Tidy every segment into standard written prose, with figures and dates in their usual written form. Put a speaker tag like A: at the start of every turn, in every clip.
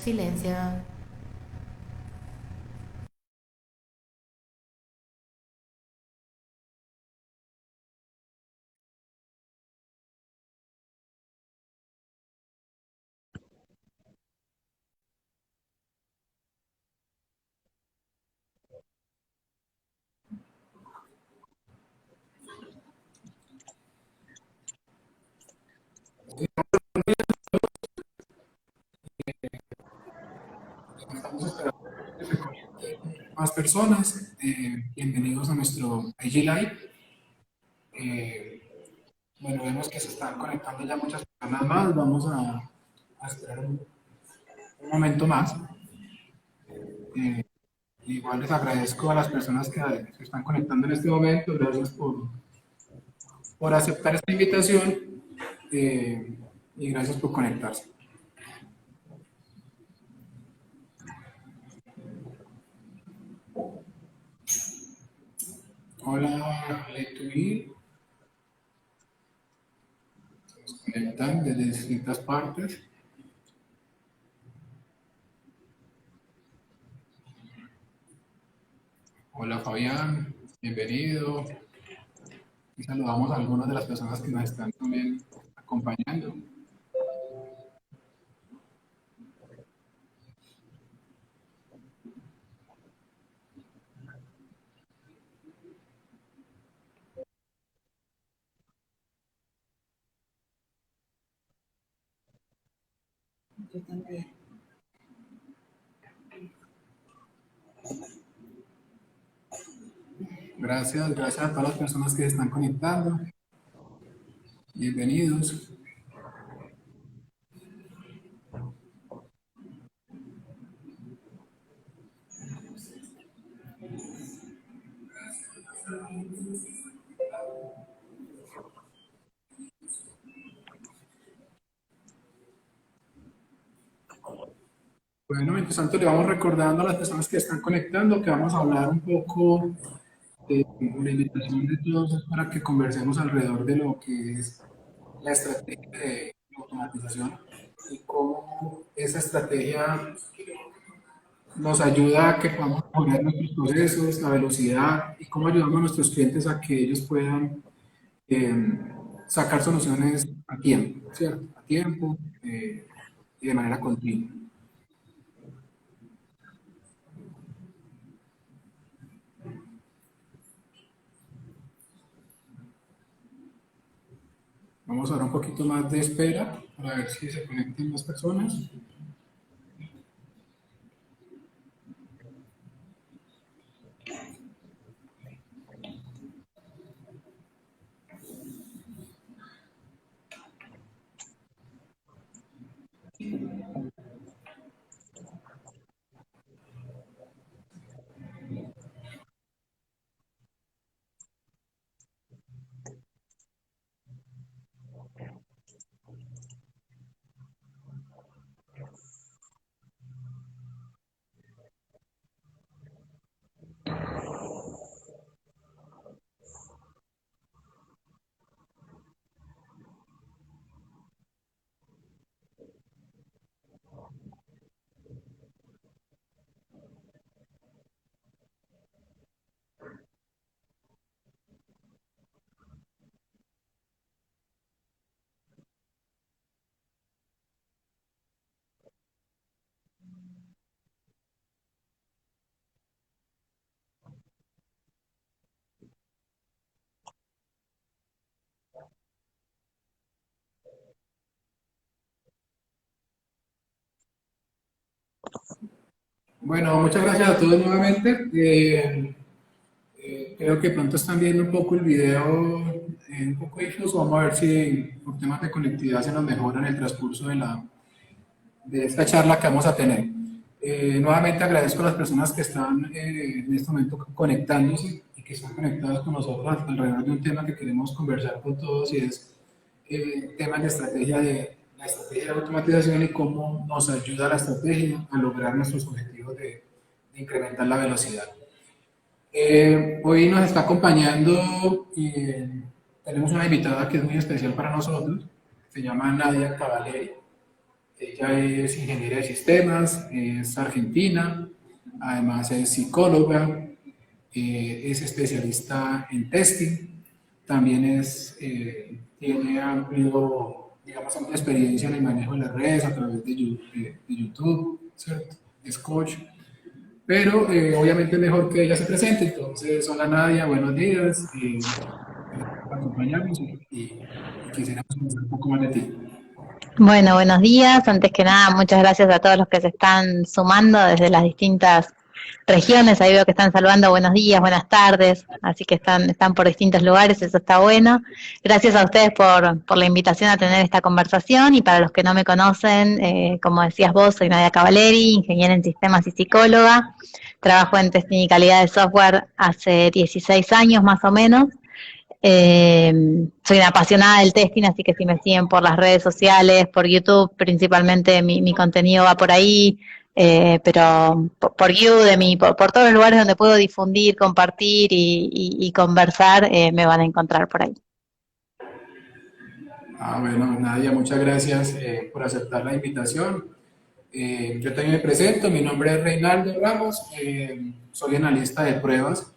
A: Silencia.
B: Estamos esperando que se conecten más personas. Bienvenidos a nuestro IG Live. Bueno, vemos que se están conectando ya muchas personas más. Vamos a esperar un momento más. Eh, Igual les agradezco a las personas que se están conectando en este momento. Gracias por aceptar esta invitación y gracias por conectarse. Hola, Letuí. Nos conectan desde distintas partes. Hola, Fabián. Bienvenido. Y saludamos a algunas de las personas que nos están también acompañando.
C: Yo también.
B: Gracias a todas las personas que se están conectando. Bienvenidos. Bueno, mientras tanto le vamos recordando a las personas que están conectando que vamos a hablar un poco de la invitación de todos es para que conversemos alrededor de lo que es la estrategia de automatización y cómo esa estrategia nos ayuda a que podamos mejorar nuestros procesos, la velocidad y cómo ayudamos a nuestros clientes a que ellos puedan eh, sacar soluciones a tiempo, ¿cierto? A tiempo y de manera continua. Vamos a dar un poquito más de espera para ver si se conectan más personas. Bueno, muchas gracias a todos nuevamente. Creo que pronto están viendo un poco el video, un poco difuso. Vamos a ver si por temas de conectividad se nos mejora en el transcurso de esta charla que vamos a tener. Nuevamente agradezco a las personas que están en este momento conectándose y que están conectadas con nosotros alrededor de un tema que queremos conversar con todos y es temas de estrategia de la estrategia de automatización y cómo nos ayuda la estrategia a lograr nuestros objetivos de incrementar la velocidad. Hoy nos está acompañando y tenemos una invitada que es muy especial para nosotros, se llama Nadia Cavaleri. Ella es ingeniera de sistemas, es argentina, además es psicóloga, es especialista en testing, también tiene digamos, amplia experiencia en el manejo de las redes a través de YouTube, ¿cierto? Es coach, pero obviamente es mejor que ella se presente. Entonces, hola Nadia, buenos días, gracias por acompañarnos y quisiéramos conocer un poco más de ti.
A: Bueno, buenos días. Antes que nada, muchas gracias a todos los que se están sumando desde las distintas regiones. Ahí veo que están saludando buenos días, buenas tardes, así que están por distintos lugares, eso está bueno. Gracias a ustedes por la invitación a tener esta conversación y para los que no me conocen, como decías vos, soy Nadia Cavaleri, ingeniera en sistemas y psicóloga. Trabajo en testing y calidad de software hace 16 años más o menos. Soy una apasionada del testing, así que si me siguen por las redes sociales, por YouTube, principalmente mi contenido va por ahí, pero por Udemy, por todos los lugares donde puedo difundir, compartir y conversar, me van a encontrar por ahí.
B: Bueno, Nadia, muchas gracias por aceptar la invitación. Yo también me presento, mi nombre es Reinaldo Ramos, soy analista de pruebas.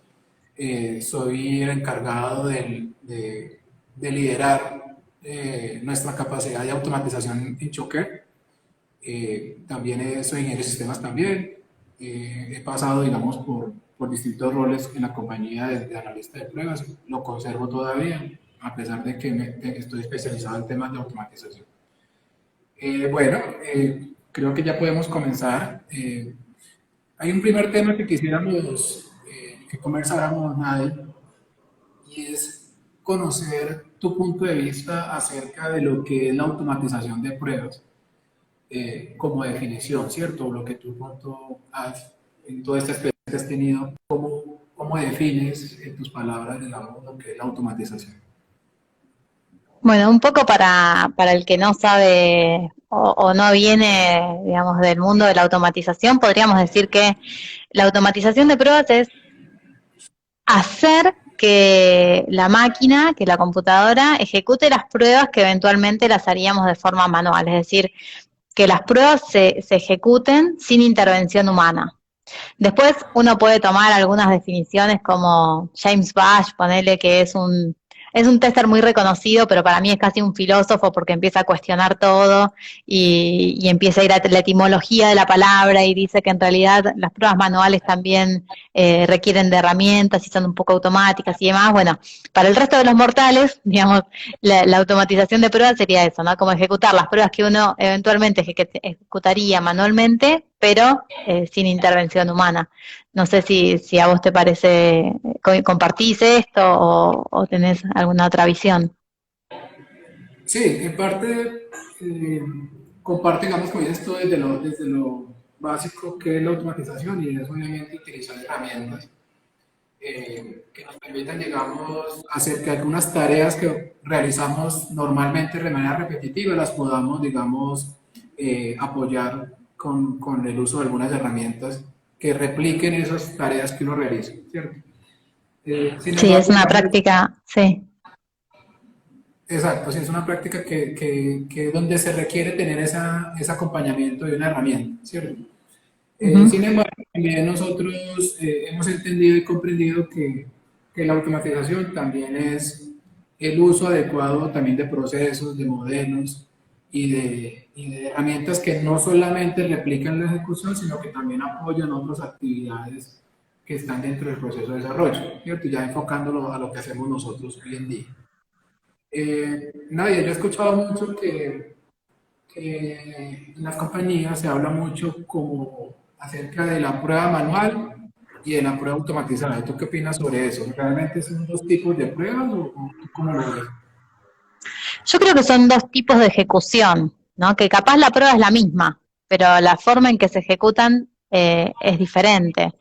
B: Soy el encargado de liderar nuestra capacidad de automatización en Choker. También soy ingeniero de sistemas también. He pasado, digamos, por distintos roles en la compañía de analista de pruebas. Lo conservo todavía, a pesar de que estoy especializado en temas de automatización. Bueno, creo que ya podemos comenzar. Hay un primer tema que quisiéramos que conversáramos, Nadie, y es conocer tu punto de vista acerca de lo que es la automatización de pruebas como definición, ¿cierto? Lo que tú en toda esta experiencia que has tenido, ¿cómo defines en tus palabras, digamos, lo que es la automatización?
A: Bueno, un poco para el que no sabe o no viene, digamos, del mundo de la automatización, podríamos decir que la automatización de pruebas es hacer que la máquina, que la computadora ejecute las pruebas que eventualmente las haríamos de forma manual, es decir, que las pruebas se ejecuten sin intervención humana. Después uno puede tomar algunas definiciones como James Bash, ponerle que es un tester muy reconocido, pero para mí es casi un filósofo porque empieza a cuestionar todo y empieza a ir a la etimología de la palabra y dice que en realidad las pruebas manuales también requieren de herramientas y son un poco automáticas y demás. Bueno, para el resto de los mortales, digamos, la automatización de pruebas sería eso, ¿no? Como ejecutar las pruebas que uno eventualmente ejecutaría manualmente, pero sin intervención humana. No sé si a vos te parece, compartís esto o tenés alguna otra visión.
B: Sí, en parte comparte, digamos, como dices tú, desde lo básico que es la automatización y es obviamente utilizar herramientas que nos permitan, digamos, hacer que algunas tareas que realizamos normalmente de manera repetitiva las podamos, digamos, apoyar con el uso de algunas herramientas que repliquen esas tareas que uno realiza, ¿cierto? Sin
A: Sí, es
B: embargo,
A: una
B: digamos,
A: práctica, sí.
B: exacto, sí, es una práctica que donde se requiere tener ese acompañamiento de una herramienta, ¿cierto?
A: Uh-huh.
B: Sin embargo, también nosotros hemos entendido y comprendido que la automatización también es el uso adecuado también de procesos, de modelos y de herramientas que no solamente replican la ejecución, sino que también apoyan otras actividades que están dentro del proceso de desarrollo, ¿cierto? Ya enfocándolo a lo que hacemos nosotros hoy en día. Nadia, yo he escuchado mucho que en las compañías se habla mucho como acerca de la prueba manual y de la prueba automatizada. ¿Tú qué opinas sobre eso? ¿Realmente son dos tipos de pruebas o tú cómo lo ves?
A: Yo creo que son dos tipos de ejecución, ¿no? Que capaz la prueba es la misma, pero la forma en que se ejecutan es diferente.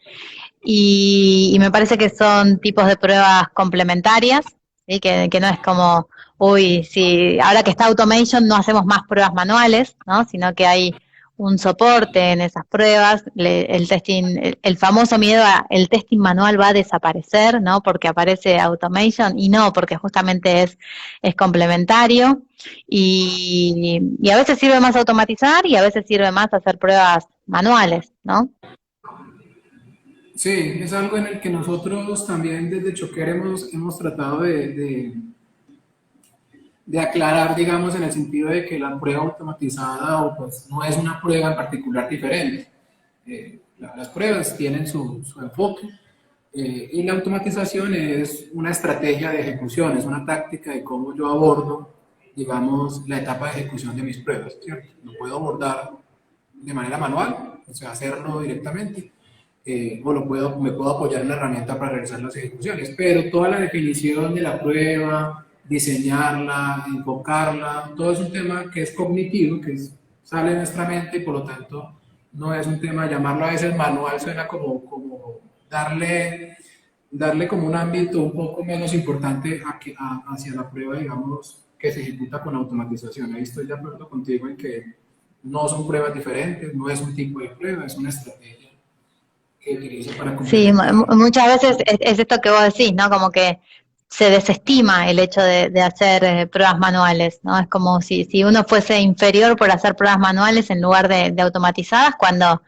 A: Y me parece que son tipos de pruebas complementarias, ¿sí? Que no es como, uy, si ahora que está automation no hacemos más pruebas manuales, ¿no? Sino que hay un soporte en esas pruebas, el testing, el famoso miedo a el testing manual va a desaparecer, ¿no? Porque aparece automation, y no, porque justamente es complementario, y a veces sirve más automatizar y a veces sirve más hacer pruebas manuales, ¿no?
B: Sí, es algo en el que nosotros también desde Choquer hemos tratado de aclarar, digamos, en el sentido de que la prueba automatizada o pues, no es una prueba en particular diferente. Las pruebas tienen su enfoque y la automatización es una estrategia de ejecución, es una táctica de cómo yo abordo, digamos, la etapa de ejecución de mis pruebas, ¿cierto? Lo puedo abordar de manera manual, o sea, hacerlo directamente, o me puedo apoyar en la herramienta para realizar las ejecuciones, pero toda la definición de la prueba, diseñarla, enfocarla, todo es un tema que es cognitivo, sale de nuestra mente y por lo tanto no es un tema, llamarlo a veces manual, suena como darle como un ámbito un poco menos importante hacia la prueba, digamos, que se ejecuta con automatización. Ahí estoy de acuerdo contigo en que no son pruebas diferentes, no es un tipo de prueba, es una estrategia que utilizo para
A: Sí,
B: complementar.
A: muchas veces es esto que vos decís, ¿no? Como que se desestima el hecho de hacer pruebas manuales, ¿no? Es como si uno fuese inferior por hacer pruebas manuales en lugar de automatizadas, cuando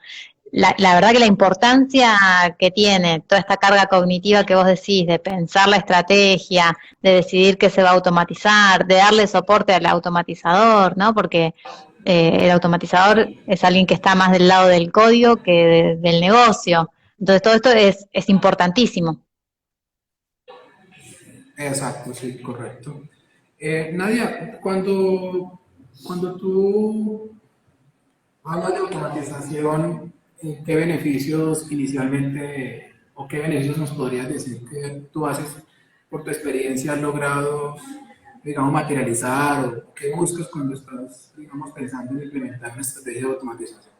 A: la verdad que la importancia que tiene toda esta carga cognitiva que vos decís, de pensar la estrategia, de decidir qué se va a automatizar, de darle soporte al automatizador, ¿no? Porque el automatizador es alguien que está más del lado del código que del negocio. Entonces todo esto es importantísimo.
B: Exacto, sí, correcto. Nadia, cuando tú hablas de automatización, ¿qué beneficios inicialmente o qué beneficios nos podrías decir que tú haces por tu experiencia, has logrado, digamos, materializar o qué buscas cuando estás, digamos, pensando en implementar una estrategia de automatización?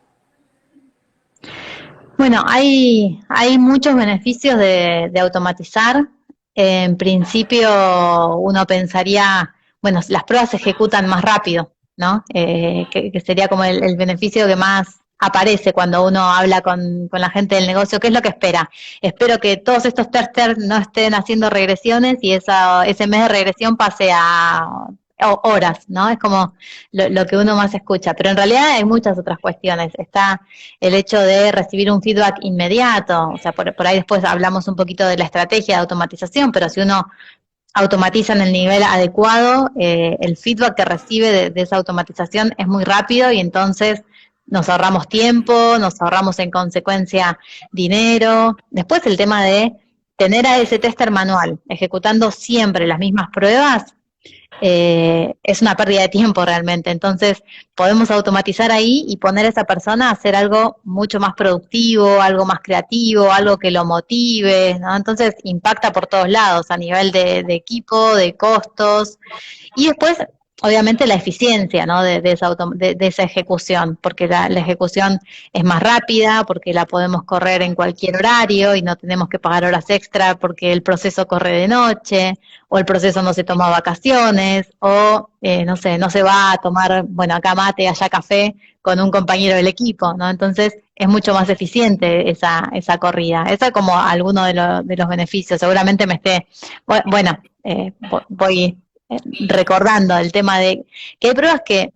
A: Bueno, hay muchos beneficios de automatizar. En principio, uno pensaría, bueno, las pruebas se ejecutan más rápido, ¿no? Que sería como el beneficio que más aparece cuando uno habla con la gente del negocio. ¿Qué es lo que espera? Espero que todos estos testers no estén haciendo regresiones y ese mes de regresión pase a horas, ¿no? Es como lo que uno más escucha. Pero en realidad hay muchas otras cuestiones. Está el hecho de recibir un feedback inmediato, o sea, por ahí después hablamos un poquito de la estrategia de automatización, pero si uno automatiza en el nivel adecuado, el feedback que recibe de esa automatización es muy rápido y entonces nos ahorramos tiempo, nos ahorramos en consecuencia dinero. Después el tema de tener a ese tester manual ejecutando siempre las mismas pruebas, es una pérdida de tiempo realmente. Entonces, podemos automatizar ahí y poner a esa persona a hacer algo mucho más productivo, algo más creativo, algo que lo motive, ¿no? Entonces, impacta por todos lados, a nivel de equipo, de costos, y después, obviamente, la eficiencia, ¿no? De esa ejecución, porque la ejecución es más rápida, porque la podemos correr en cualquier horario y no tenemos que pagar horas extra porque el proceso corre de noche, o el proceso no se toma vacaciones, o no sé, no se va a tomar, bueno, acá mate, allá café con un compañero del equipo, ¿no? Entonces es mucho más eficiente esa corrida. Eso es como alguno de los beneficios. Seguramente me esté, bueno, voy recordando el tema de que hay pruebas que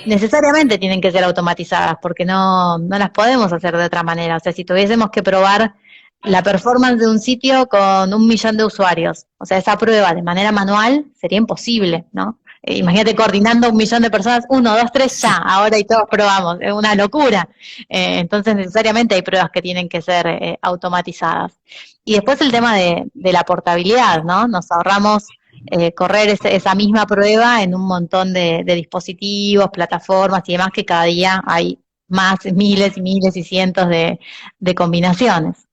A: necesariamente tienen que ser automatizadas porque no las podemos hacer de otra manera. O sea, si tuviésemos que probar la performance de un sitio con 1 millón de usuarios, o sea, esa prueba de manera manual sería imposible, ¿no? Imagínate coordinando 1 millón de personas, 1, 2, 3, ya, ahora y todos probamos, es una locura. Entonces, necesariamente hay pruebas que tienen que ser automatizadas. Y después el tema de la portabilidad, ¿no? Nos ahorramos correr esa misma prueba en un montón de dispositivos, plataformas y demás, que cada día hay más, miles y miles y cientos de combinaciones.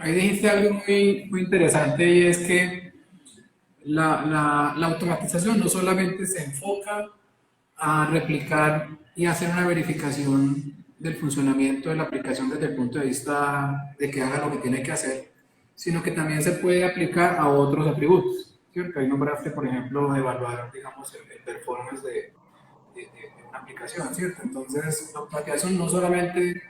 B: Ahí dijiste algo muy interesante y es que la automatización no solamente se enfoca a replicar y hacer una verificación del funcionamiento de la aplicación desde el punto de vista de que haga lo que tiene que hacer, sino que también se puede aplicar a otros atributos. ¿Cierto? Ahí nombraste, por ejemplo, evaluar, digamos, el performance de aplicación, ¿cierto? Entonces, la automatización no solamente,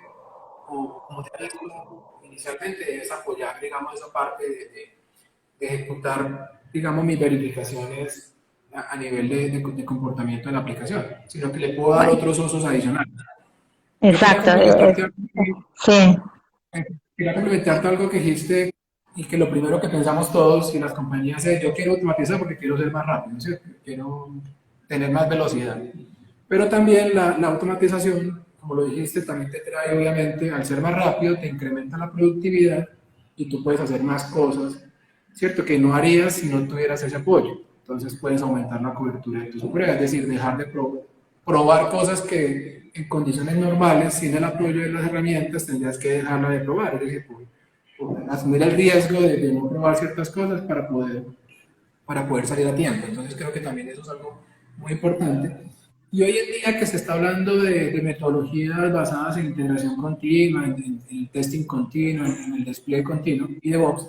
B: o como te digo, inicialmente es apoyar, digamos, esa parte de ejecutar, digamos, mis verificaciones a nivel de comportamiento de la aplicación, sino que le puedo dar
A: Bueno,
B: otros usos adicionales. Yo quería
A: exacto,
B: complementarte
A: sí.
B: quería complementarte algo que dijiste y que lo primero que pensamos todos y las compañías es yo quiero automatizar porque quiero ser más rápido, ¿cierto? Quiero tener más velocidad. Pero también la automatización, como lo dijiste, también te trae obviamente, al ser más rápido, te incrementa la productividad y tú puedes hacer más cosas, ¿cierto? Que no harías si no tuvieras ese apoyo. Entonces puedes aumentar la cobertura de tus pruebas, es decir, dejar de probar cosas que en condiciones normales, sin el apoyo de las herramientas, tendrías que dejarla de probar, es decir, por asumir el riesgo de no probar ciertas cosas para poder salir a tiempo. Entonces creo que también eso es algo muy importante. Y hoy en día que se está hablando de metodologías basadas en integración continua, en el testing continuo, en el despliegue continuo y DevOps,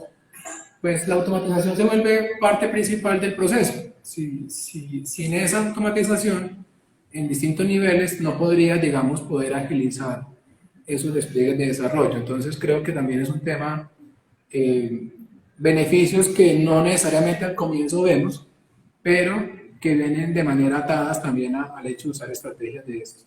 B: pues la automatización se vuelve parte principal del proceso. Sin esa automatización, en distintos niveles, no podría, digamos, poder agilizar esos despliegues de desarrollo. Entonces creo que también es un tema, eh, beneficios que no necesariamente al comienzo vemos, pero que vienen de manera atadas también al hecho de usar estrategias de estos.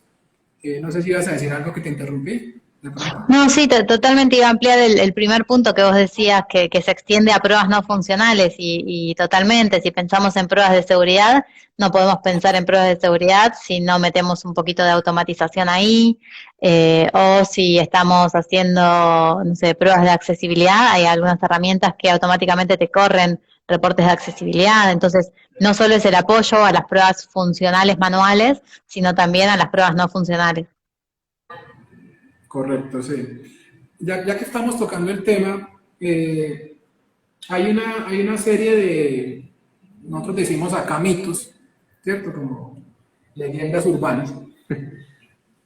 B: No sé si ibas a decir algo que te interrumpí, de pronto.
A: No, sí, totalmente iba a ampliar el primer punto que vos decías, que se extiende a pruebas no funcionales y totalmente, si pensamos en pruebas de seguridad, no podemos pensar en pruebas de seguridad si no metemos un poquito de automatización ahí, o si estamos haciendo, no sé, pruebas de accesibilidad, hay algunas herramientas que automáticamente te corren reportes de accesibilidad, entonces no solo es el apoyo a las pruebas funcionales manuales, sino también a las pruebas no funcionales.
B: Correcto, sí. Ya que estamos tocando el tema, hay una serie de, nosotros decimos acá mitos, ¿cierto? Como leyendas urbanas,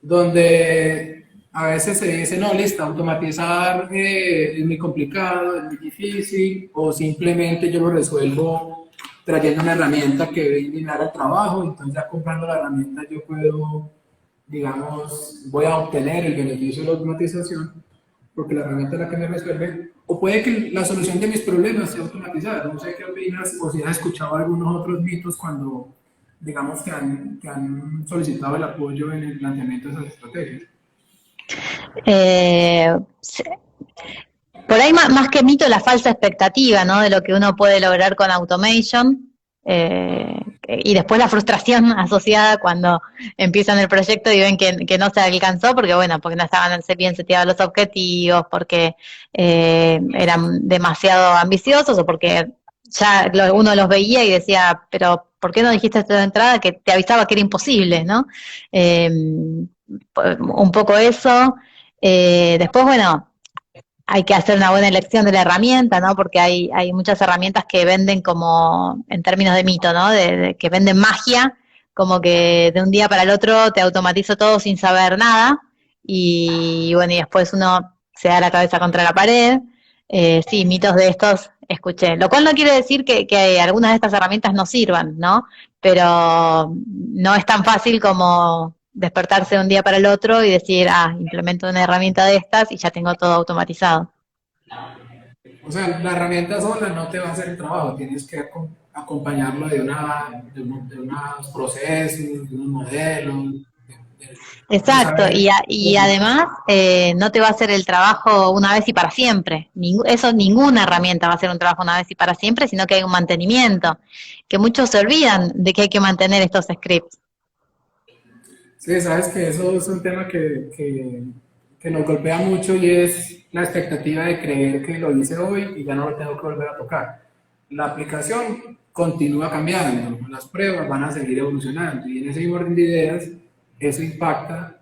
B: donde a veces se dice, no, listo, automatizar es muy complicado, es muy difícil, o simplemente yo lo resuelvo trayendo una herramienta que va a eliminar el trabajo, entonces ya comprando la herramienta yo puedo, digamos, voy a obtener el beneficio de la automatización, porque la herramienta es la que me resuelve, o puede que la solución de mis problemas sea automatizar. No sé qué opinas, o si has escuchado algunos otros mitos cuando, digamos, que han solicitado el apoyo en el planteamiento de esas estrategias.
A: Eh, por ahí más que mito la falsa expectativa, ¿no? De lo que uno puede lograr con automation, y después la frustración asociada cuando empiezan el proyecto y ven que no se alcanzó, porque bueno, porque no estaban bien seteados los objetivos, porque eran demasiado ambiciosos o porque ya uno los veía y decía, pero ¿por qué no dijiste esto de entrada que te avisaba que era imposible, ¿no? Un poco eso. Después, bueno, hay que hacer una buena elección de la herramienta, ¿no? Porque hay muchas herramientas que venden como, en términos de mito, ¿no? Que venden magia, como que de un día para el otro te automatizo todo sin saber nada, y bueno, y después uno se da la cabeza contra la pared. Sí, mitos de estos escuché, lo cual no quiere decir que algunas de estas herramientas no sirvan, ¿no? Pero no es tan fácil como despertarse de un día para el otro y decir, implemento una herramienta de estas y ya tengo todo automatizado.
B: O sea, la herramienta sola no te va a hacer el trabajo, tienes que acompañarlo de unos procesos, de unos modelos, de
A: Exacto,
B: saber.
A: y además no te va a hacer el trabajo una vez y para siempre. Eso ninguna herramienta va a hacer un trabajo una vez y para siempre, sino que hay un mantenimiento, que muchos se olvidan de que hay que mantener estos scripts.
B: Sí, sabes que eso es un tema que nos golpea mucho y es la expectativa de creer que lo hice hoy y ya no lo tengo que volver a tocar. La aplicación continúa cambiando, las pruebas van a seguir evolucionando y en ese orden de ideas eso impacta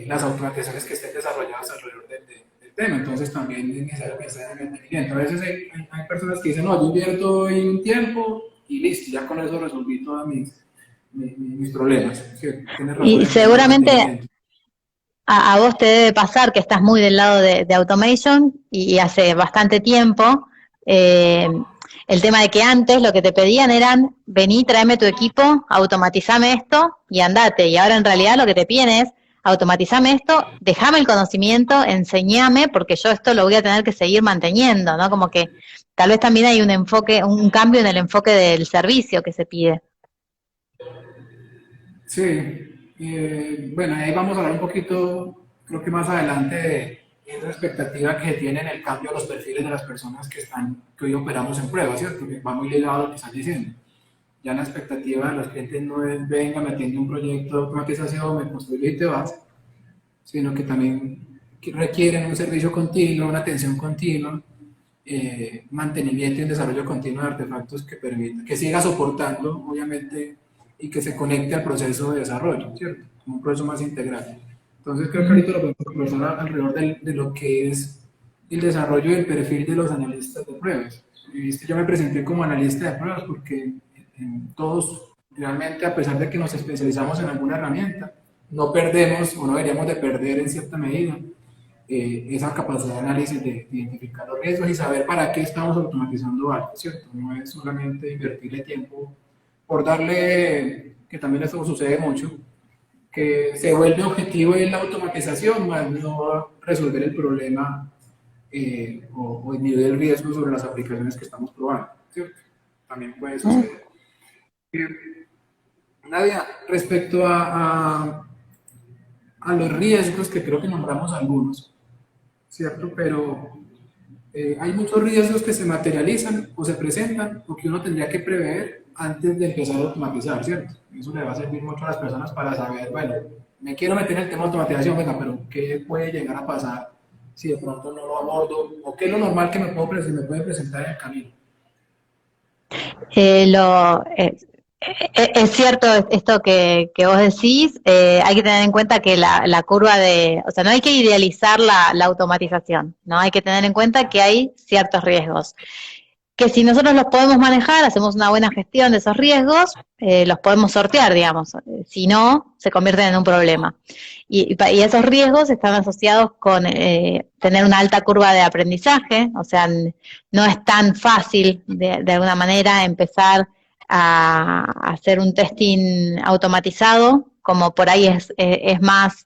B: las automatizaciones que estén desarrolladas alrededor del tema. Entonces también es necesario pensar en el mantenimiento. A veces hay personas que dicen, no, yo invierto hoy un tiempo y listo, ya con eso resolví todos mis problemas. Sí, tienes razón
A: Y
B: en el tema del
A: seguramente
B: mantenimiento.
A: a vos te debe pasar que estás muy del lado de automation y hace bastante tiempo. eh, el tema de que antes lo que te pedían eran, vení, tráeme tu equipo, automatizame esto y andate. Y ahora en realidad lo que te piden es, automatizame esto, déjame el conocimiento, enseñame, porque yo esto lo voy a tener que seguir manteniendo, ¿no? Como que tal vez también hay un enfoque, un cambio en el enfoque del servicio que se pide.
B: Sí, bueno, ahí vamos a hablar un poquito, creo que más adelante, de esa expectativa que tienen el cambio de los perfiles de las personas que hoy operamos en pruebas, ¿cierto? Que va muy ligado a lo que estás diciendo. Ya la expectativa de los clientes no es, venga, me atiende un proyecto de automatización, me construye y te vas, sino que también requieren un servicio continuo, una atención continua, mantenimiento y un desarrollo continuo de artefactos que permita, que siga soportando, obviamente, y que se conecte al proceso de desarrollo, ¿cierto? Un proceso más integral. Entonces creo que ahorita lo podemos conversar alrededor de lo que es el desarrollo y el perfil de los analistas de pruebas. Yo me presenté como analista de pruebas porque todos, realmente, a pesar de que nos especializamos en alguna herramienta, no perdemos o no deberíamos de perder en cierta medida esa capacidad de análisis, de identificar los riesgos y saber para qué estamos automatizando algo, ¿cierto? No es solamente invertirle tiempo por darle, que también eso sucede mucho, que se vuelve objetivo en la automatización, más no resolver el problema o disminuir el riesgo sobre las aplicaciones que estamos probando, ¿cierto? También puede suceder. Nadia, respecto a los riesgos, que creo que nombramos algunos, ¿cierto? Pero hay muchos riesgos que se materializan o se presentan o que uno tendría que prever antes de empezar a automatizar, ¿cierto? Eso le va a servir mucho a las personas para saber, bueno, me quiero meter en el tema de automatización, venga, pero ¿qué puede llegar a pasar si de pronto no lo abordo? ¿O qué es lo normal que me puede presentar en el camino?
A: Eh, lo, eh, es cierto esto que vos decís, hay que tener en cuenta que la curva de, o sea, no hay que idealizar la automatización, ¿no? Hay que tener en cuenta que hay ciertos riesgos, que si nosotros los podemos manejar, hacemos una buena gestión de esos riesgos, los podemos sortear, digamos, si no, se convierten en un problema. Y esos riesgos están asociados con tener una alta curva de aprendizaje, o sea, no es tan fácil de alguna manera empezar a hacer un testing automatizado, como por ahí es más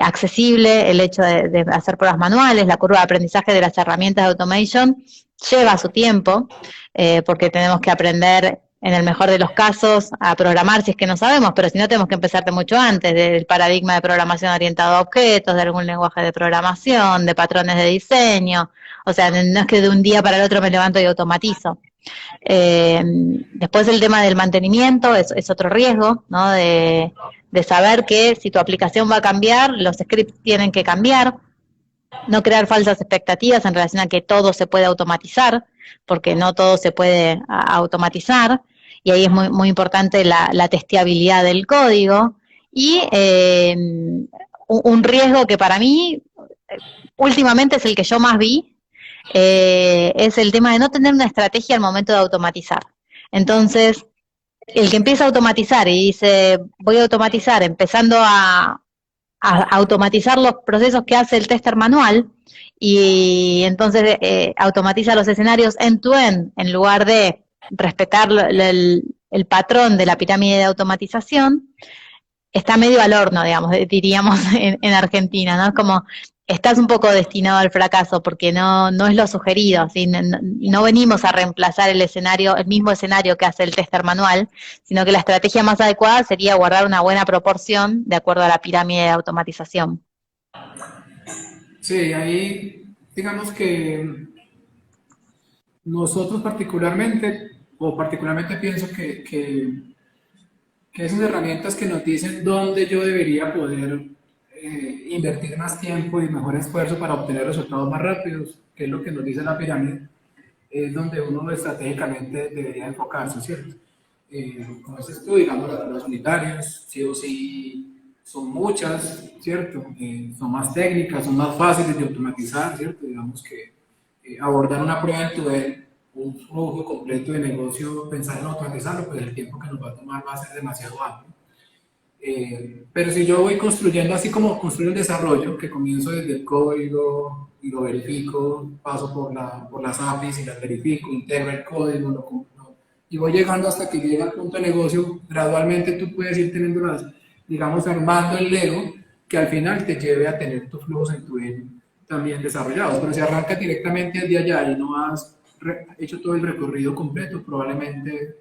A: accesible el hecho de hacer pruebas manuales. La curva de aprendizaje de las herramientas de automation lleva su tiempo, porque tenemos que aprender, en el mejor de los casos, a programar si es que no sabemos, pero si no tenemos que empezar de mucho antes, del paradigma de programación orientado a objetos, de algún lenguaje de programación, de patrones de diseño. O sea, no es que de un día para el otro me levanto y automatizo. Después el tema del mantenimiento es otro riesgo, ¿no? De saber que si tu aplicación va a cambiar, los scripts tienen que cambiar, no crear falsas expectativas en relación a que todo se puede automatizar, porque no todo se puede automatizar, y ahí es muy importante la testeabilidad del código. Y un riesgo que para mí últimamente es el que yo más vi, es el tema de no tener una estrategia al momento de automatizar. Entonces, el que empieza a automatizar y dice, voy a automatizar, empezando a automatizar los procesos que hace el tester manual, y entonces automatiza los escenarios end-to-end en lugar de respetar el patrón de la pirámide de automatización, está medio al horno, digamos, diríamos en Argentina, ¿no? Como estás un poco destinado al fracaso porque no es lo sugerido, ¿sí? No venimos a reemplazar el mismo escenario que hace el tester manual, sino que la estrategia más adecuada sería guardar una buena proporción de acuerdo a la pirámide de automatización.
B: Sí, ahí digamos que nosotros particularmente pienso que esas herramientas que nos dicen dónde yo debería poder invertir más tiempo y mejor esfuerzo para obtener resultados más rápidos, que es lo que nos dice la pirámide, es donde uno estratégicamente debería enfocarse, ¿cierto? Como dices tú, digamos, las unitarias, sí o sí, son muchas, ¿cierto? Son más técnicas, son más fáciles de automatizar, ¿cierto? Digamos que abordar una prueba en tu un flujo completo de negocio, pensar en automatizarlo, pues el tiempo que nos va a tomar va a ser demasiado amplio. Pero si yo voy construyendo así como construyo el desarrollo, que comienzo desde el código y lo verifico, paso por las APIs y las verifico, integro el código, y voy llegando hasta que llega al punto de negocio, gradualmente tú puedes ir teniendo digamos, armando el Lego, que al final te lleve a tener tus flujos en tu también desarrollados. Pero si arrancas directamente desde allá y no has hecho todo el recorrido completo, probablemente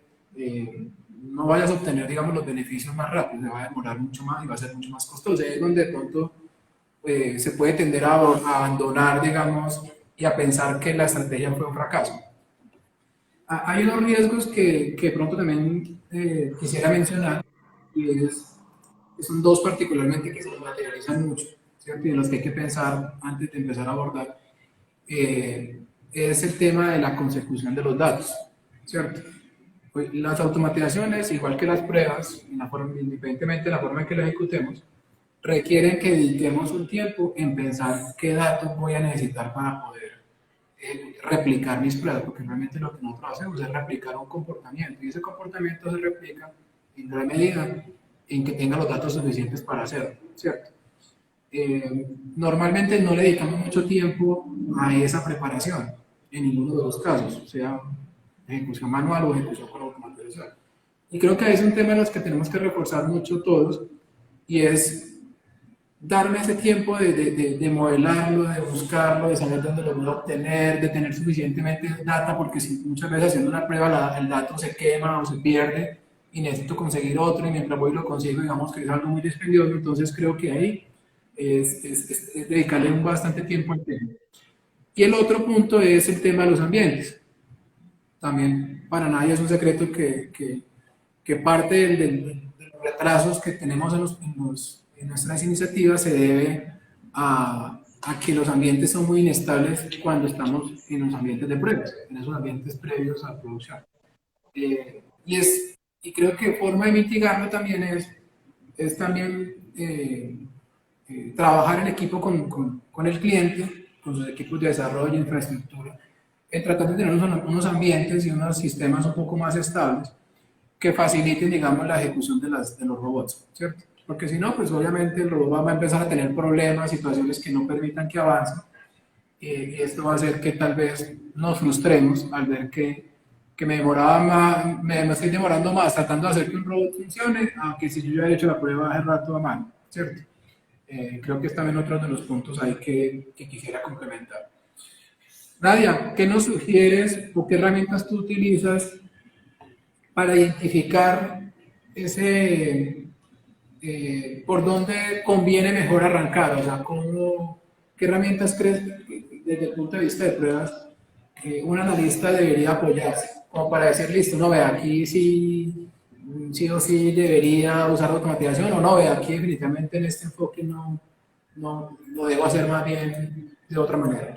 B: no vayas a obtener, digamos, los beneficios más rápido, se va a demorar mucho más y va a ser mucho más costoso. Ahí es donde de pronto se puede tender a abandonar, digamos, y a pensar que la estrategia fue un fracaso. Hay unos riesgos que pronto también quisiera mencionar, y son dos particularmente que se materializan mucho, ¿cierto? Y en los que hay que pensar antes de empezar a abordar. Es el tema de la consecución de los datos, ¿cierto? Pues las automatizaciones, igual que las pruebas, independientemente de la forma en que las ejecutemos, requieren que dediquemos un tiempo en pensar qué datos voy a necesitar para poder replicar mis pruebas, porque realmente lo que nosotros hacemos es replicar un comportamiento, y ese comportamiento se replica en gran medida en que tenga los datos suficientes para hacerlo, ¿cierto? Normalmente no le dedicamos mucho tiempo a esa preparación, en ninguno de los casos, sea ejecución manual o ejecución con automatización. Y creo que ahí es un tema en los que tenemos que reforzar mucho todos, y es darme ese tiempo de modelarlo, de buscarlo, de saber dónde lo voy a obtener, de tener suficientemente data, porque si muchas veces haciendo una prueba el dato se quema o se pierde y necesito conseguir otro, y mientras voy y lo consigo, digamos que es algo muy dispendioso. Entonces creo que ahí es dedicarle bastante tiempo al tema. Y el otro punto es el tema de los ambientes. También para nadie es un secreto que parte de los retrasos que tenemos en nuestras iniciativas se debe a que los ambientes son muy inestables cuando estamos en los ambientes de pruebas, en esos ambientes previos a la producción. Y creo que forma de mitigarlo también es también trabajar en equipo con el cliente, con sus equipos de desarrollo e infraestructura, en tratar de tener unos ambientes y unos sistemas un poco más estables que faciliten, digamos, la ejecución de los robots, ¿cierto? Porque si no, pues obviamente el robot va a empezar a tener problemas, situaciones que no permitan que avance, y esto va a hacer que tal vez nos frustremos al ver que me estoy demorando más tratando de hacer que un robot funcione, aunque si yo ya he hecho la prueba hace rato a mano, ¿cierto? Creo que es también otro de los puntos ahí que quisiera complementar. Nadia, ¿qué nos sugieres o qué herramientas tú utilizas para identificar por dónde conviene mejor arrancar? O sea, ¿qué herramientas crees desde el punto de vista de pruebas un analista debería apoyarse? Como para decir, listo, no, vea, aquí sí o sí debería usar automatización, o no, vea, aquí definitivamente en este enfoque no lo debo hacer más bien de otra manera.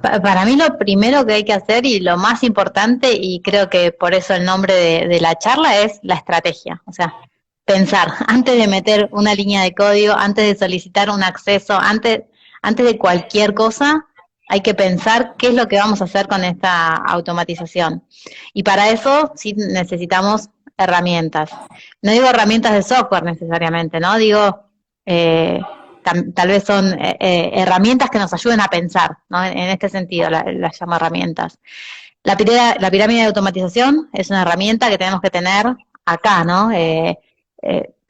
A: Para mí lo primero que hay que hacer y lo más importante, y creo que por eso el nombre de la charla, es la estrategia. O sea, pensar antes de meter una línea de código, antes de solicitar un acceso, antes de cualquier cosa, hay que pensar qué es lo que vamos a hacer con esta automatización. Y para eso sí necesitamos herramientas. No digo herramientas de software necesariamente, ¿no? Digo... tal vez son herramientas que nos ayuden a pensar, ¿no? En este sentido las llamo herramientas. La pirámide de automatización es una herramienta que tenemos que tener acá, ¿no?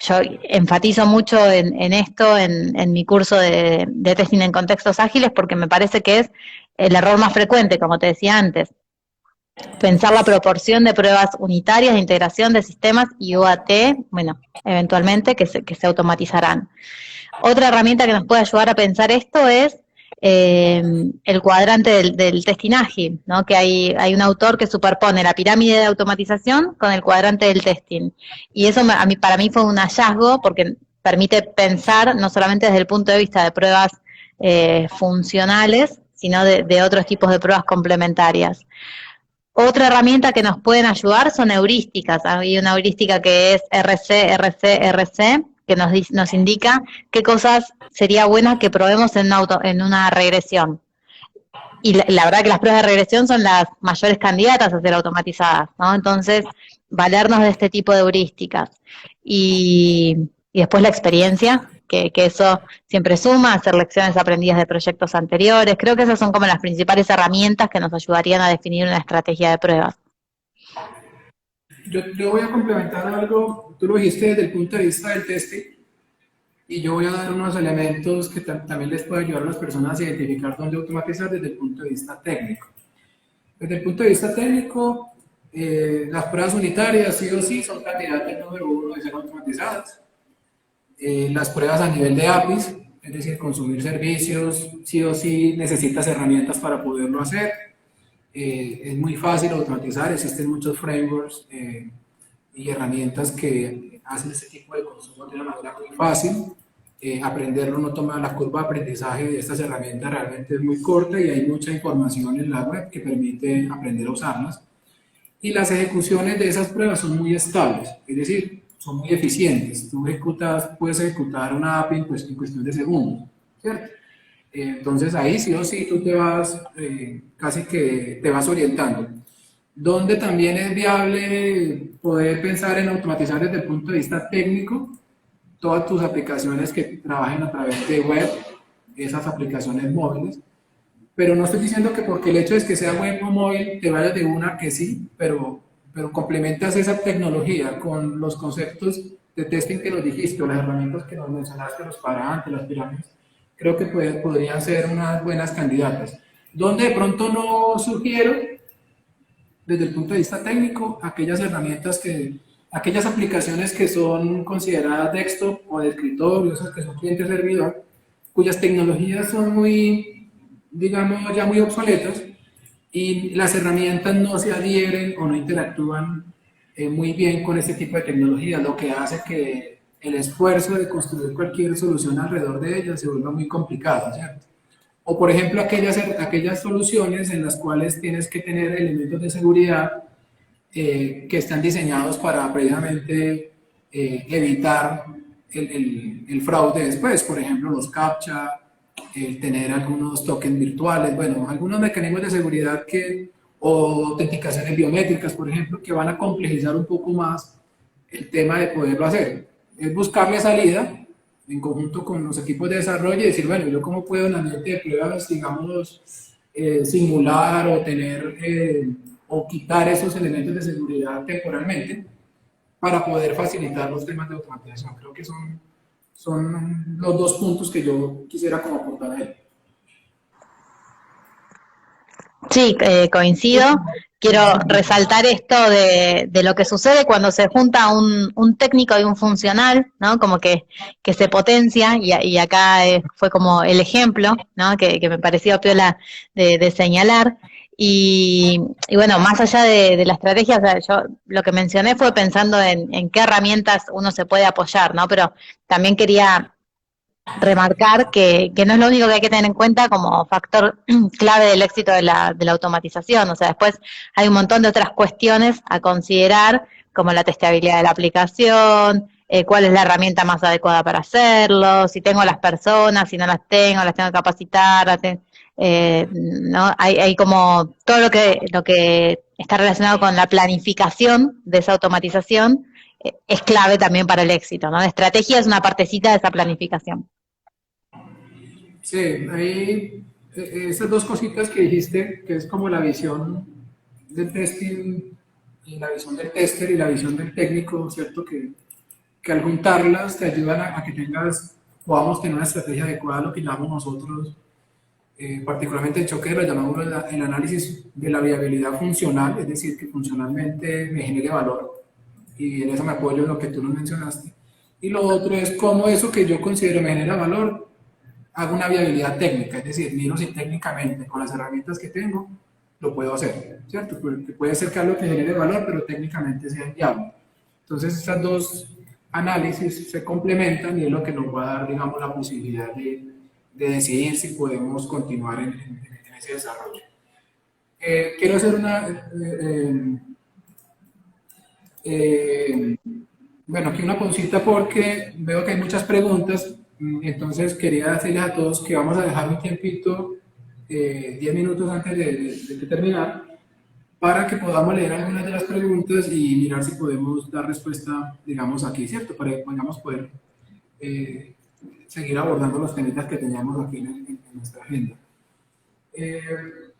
A: Yo enfatizo mucho en esto en mi curso de testing en contextos ágiles, porque me parece que es el error más frecuente, como te decía antes. Pensar la proporción de pruebas unitarias de integración de sistemas y UAT, bueno, eventualmente que se automatizarán. Otra herramienta que nos puede ayudar a pensar esto es el cuadrante del testing ágil, ¿no? Que hay un autor que superpone la pirámide de automatización con el cuadrante del testing. Y eso para mí fue un hallazgo, porque permite pensar no solamente desde el punto de vista de pruebas funcionales, sino de otros tipos de pruebas complementarias. Otra herramienta que nos pueden ayudar son heurísticas. Hay una heurística que es RC, que nos indica qué cosas sería buena que probemos en una regresión. Y la verdad que las pruebas de regresión son las mayores candidatas a ser automatizadas, ¿no? Entonces, valernos de este tipo de heurísticas y después la experiencia, que eso siempre suma, hacer lecciones aprendidas de proyectos anteriores. Creo que esas son como las principales herramientas que nos ayudarían a definir una estrategia de pruebas.
B: Yo voy a complementar algo, tú lo dijiste desde el punto de vista del testing, y yo voy a dar unos elementos que también les pueden ayudar a las personas a identificar dónde automatizar desde el punto de vista técnico. Desde el punto de vista técnico, las pruebas unitarias sí o sí son candidatas número uno de ser automatizadas. Las pruebas a nivel de APIs, es decir, consumir servicios, sí o sí necesitas herramientas para poderlo hacer. Es muy fácil automatizar, existen muchos frameworks y herramientas que hacen este tipo de consumo de una manera muy fácil. Aprenderlo no toma la curva de aprendizaje de estas herramientas realmente es muy corta y hay mucha información en la web que permite aprender a usarlas. Y las ejecuciones de esas pruebas son muy estables, es decir, son muy eficientes. Tú puedes ejecutar una API en cuestión de segundos, ¿cierto? Entonces ahí sí o sí tú te vas, casi que te vas orientando. Donde también es viable poder pensar en automatizar desde el punto de vista técnico todas tus aplicaciones que trabajen a través de web, esas aplicaciones móviles, pero no estoy diciendo que porque el hecho es que sea web o móvil te vayas de una que sí, pero complementas esa tecnología con los conceptos de testing que nos dijiste o las herramientas que nos mencionaste, los cuadrantes, las pirámides, creo que podrían ser unas buenas candidatas. Donde de pronto no sugiero, desde el punto de vista técnico, aquellas aplicaciones que son consideradas desktop o de escritorio, esas que son cliente-servidor, cuyas tecnologías son muy, digamos, ya muy obsoletas y las herramientas no se adhieren o no interactúan muy bien con este tipo de tecnologías, lo que hace que el esfuerzo de construir cualquier solución alrededor de ellas se vuelva muy complicado, ¿cierto? O por ejemplo aquellas soluciones en las cuales tienes que tener elementos de seguridad que están diseñados para precisamente evitar el fraude después, por ejemplo los CAPTCHA, el tener algunos tokens virtuales, bueno, algunos mecanismos de seguridad o autenticaciones biométricas, por ejemplo, que van a complejizar un poco más el tema de poderlo hacer. Es buscarle salida en conjunto con los equipos de desarrollo y decir, bueno, yo cómo puedo en ambiente de pruebas, digamos, simular o tener o quitar esos elementos de seguridad temporalmente para poder facilitar los temas de automatización. Creo que son los dos puntos que yo quisiera como aportar a él.
A: Sí, coincido. Quiero resaltar esto de lo que sucede cuando se junta un técnico y un funcional, ¿no? Como que se potencia, y acá fue como el ejemplo, ¿no? Que me pareció piola de señalar. Y bueno, más allá de la estrategia, o sea, yo lo que mencioné fue pensando en qué herramientas uno se puede apoyar, ¿no? Pero también quería remarcar que no es lo único que hay que tener en cuenta como factor clave del éxito de la automatización. O sea, después hay un montón de otras cuestiones a considerar, como la testeabilidad de la aplicación, cuál es la herramienta más adecuada para hacerlo, si tengo las personas, si no las tengo que capacitar, ¿no? Hay como todo lo que está relacionado con la planificación de esa automatización es clave también para el éxito, ¿no? La estrategia es una partecita de esa planificación.
B: Sí, hay esas dos cositas que dijiste, que es como la visión del testing y la visión del tester y la visión del técnico, ¿cierto? Que al juntarlas te ayudan a que podamos tener una estrategia adecuada a lo que llamamos nosotros, particularmente en Choker, lo llamamos el análisis de la viabilidad funcional, es decir, que funcionalmente me genere valor, y en eso me apoyo en lo que tú nos mencionaste. Y lo otro es cómo eso que yo considero me genera valor, hago una viabilidad técnica, es decir, miro si técnicamente con las herramientas que tengo lo puedo hacer, ¿cierto? Porque puede ser que algo que genere valor, pero técnicamente sea viable. Entonces, estos dos análisis se complementan y es lo que nos va a dar, digamos, la posibilidad de decidir si podemos continuar en ese desarrollo. Quiero hacer bueno, aquí una pausita porque veo que hay muchas preguntas. Entonces quería decirles a todos que vamos a dejar un tiempito, 10 minutos antes de terminar, para que podamos leer algunas de las preguntas y mirar si podemos dar respuesta, digamos, aquí, ¿cierto? Para que podamos poder eh, seguir abordando los temas que teníamos aquí en nuestra agenda.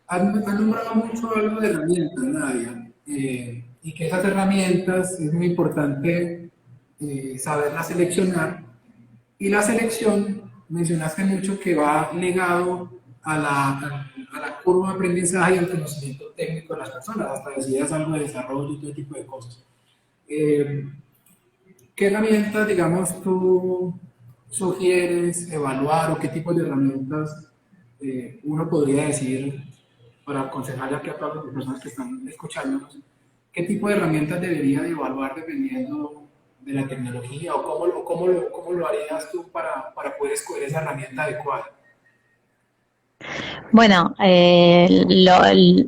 B: Han nombrado mucho algo de herramientas, Nadia, y que esas herramientas es muy importante saberlas seleccionar. Y la selección, mencionaste mucho que va ligado a la curva de aprendizaje y al conocimiento técnico de las personas, hasta decías algo de desarrollo y todo tipo de cosas. ¿Qué herramientas, digamos, tú sugieres evaluar o qué tipo de herramientas uno podría decir para aconsejarle aquí a todas las personas que están escuchándonos, qué tipo de herramientas debería de evaluar dependiendo de la tecnología o cómo lo harías tú para poder escoger esa herramienta adecuada?
A: Bueno,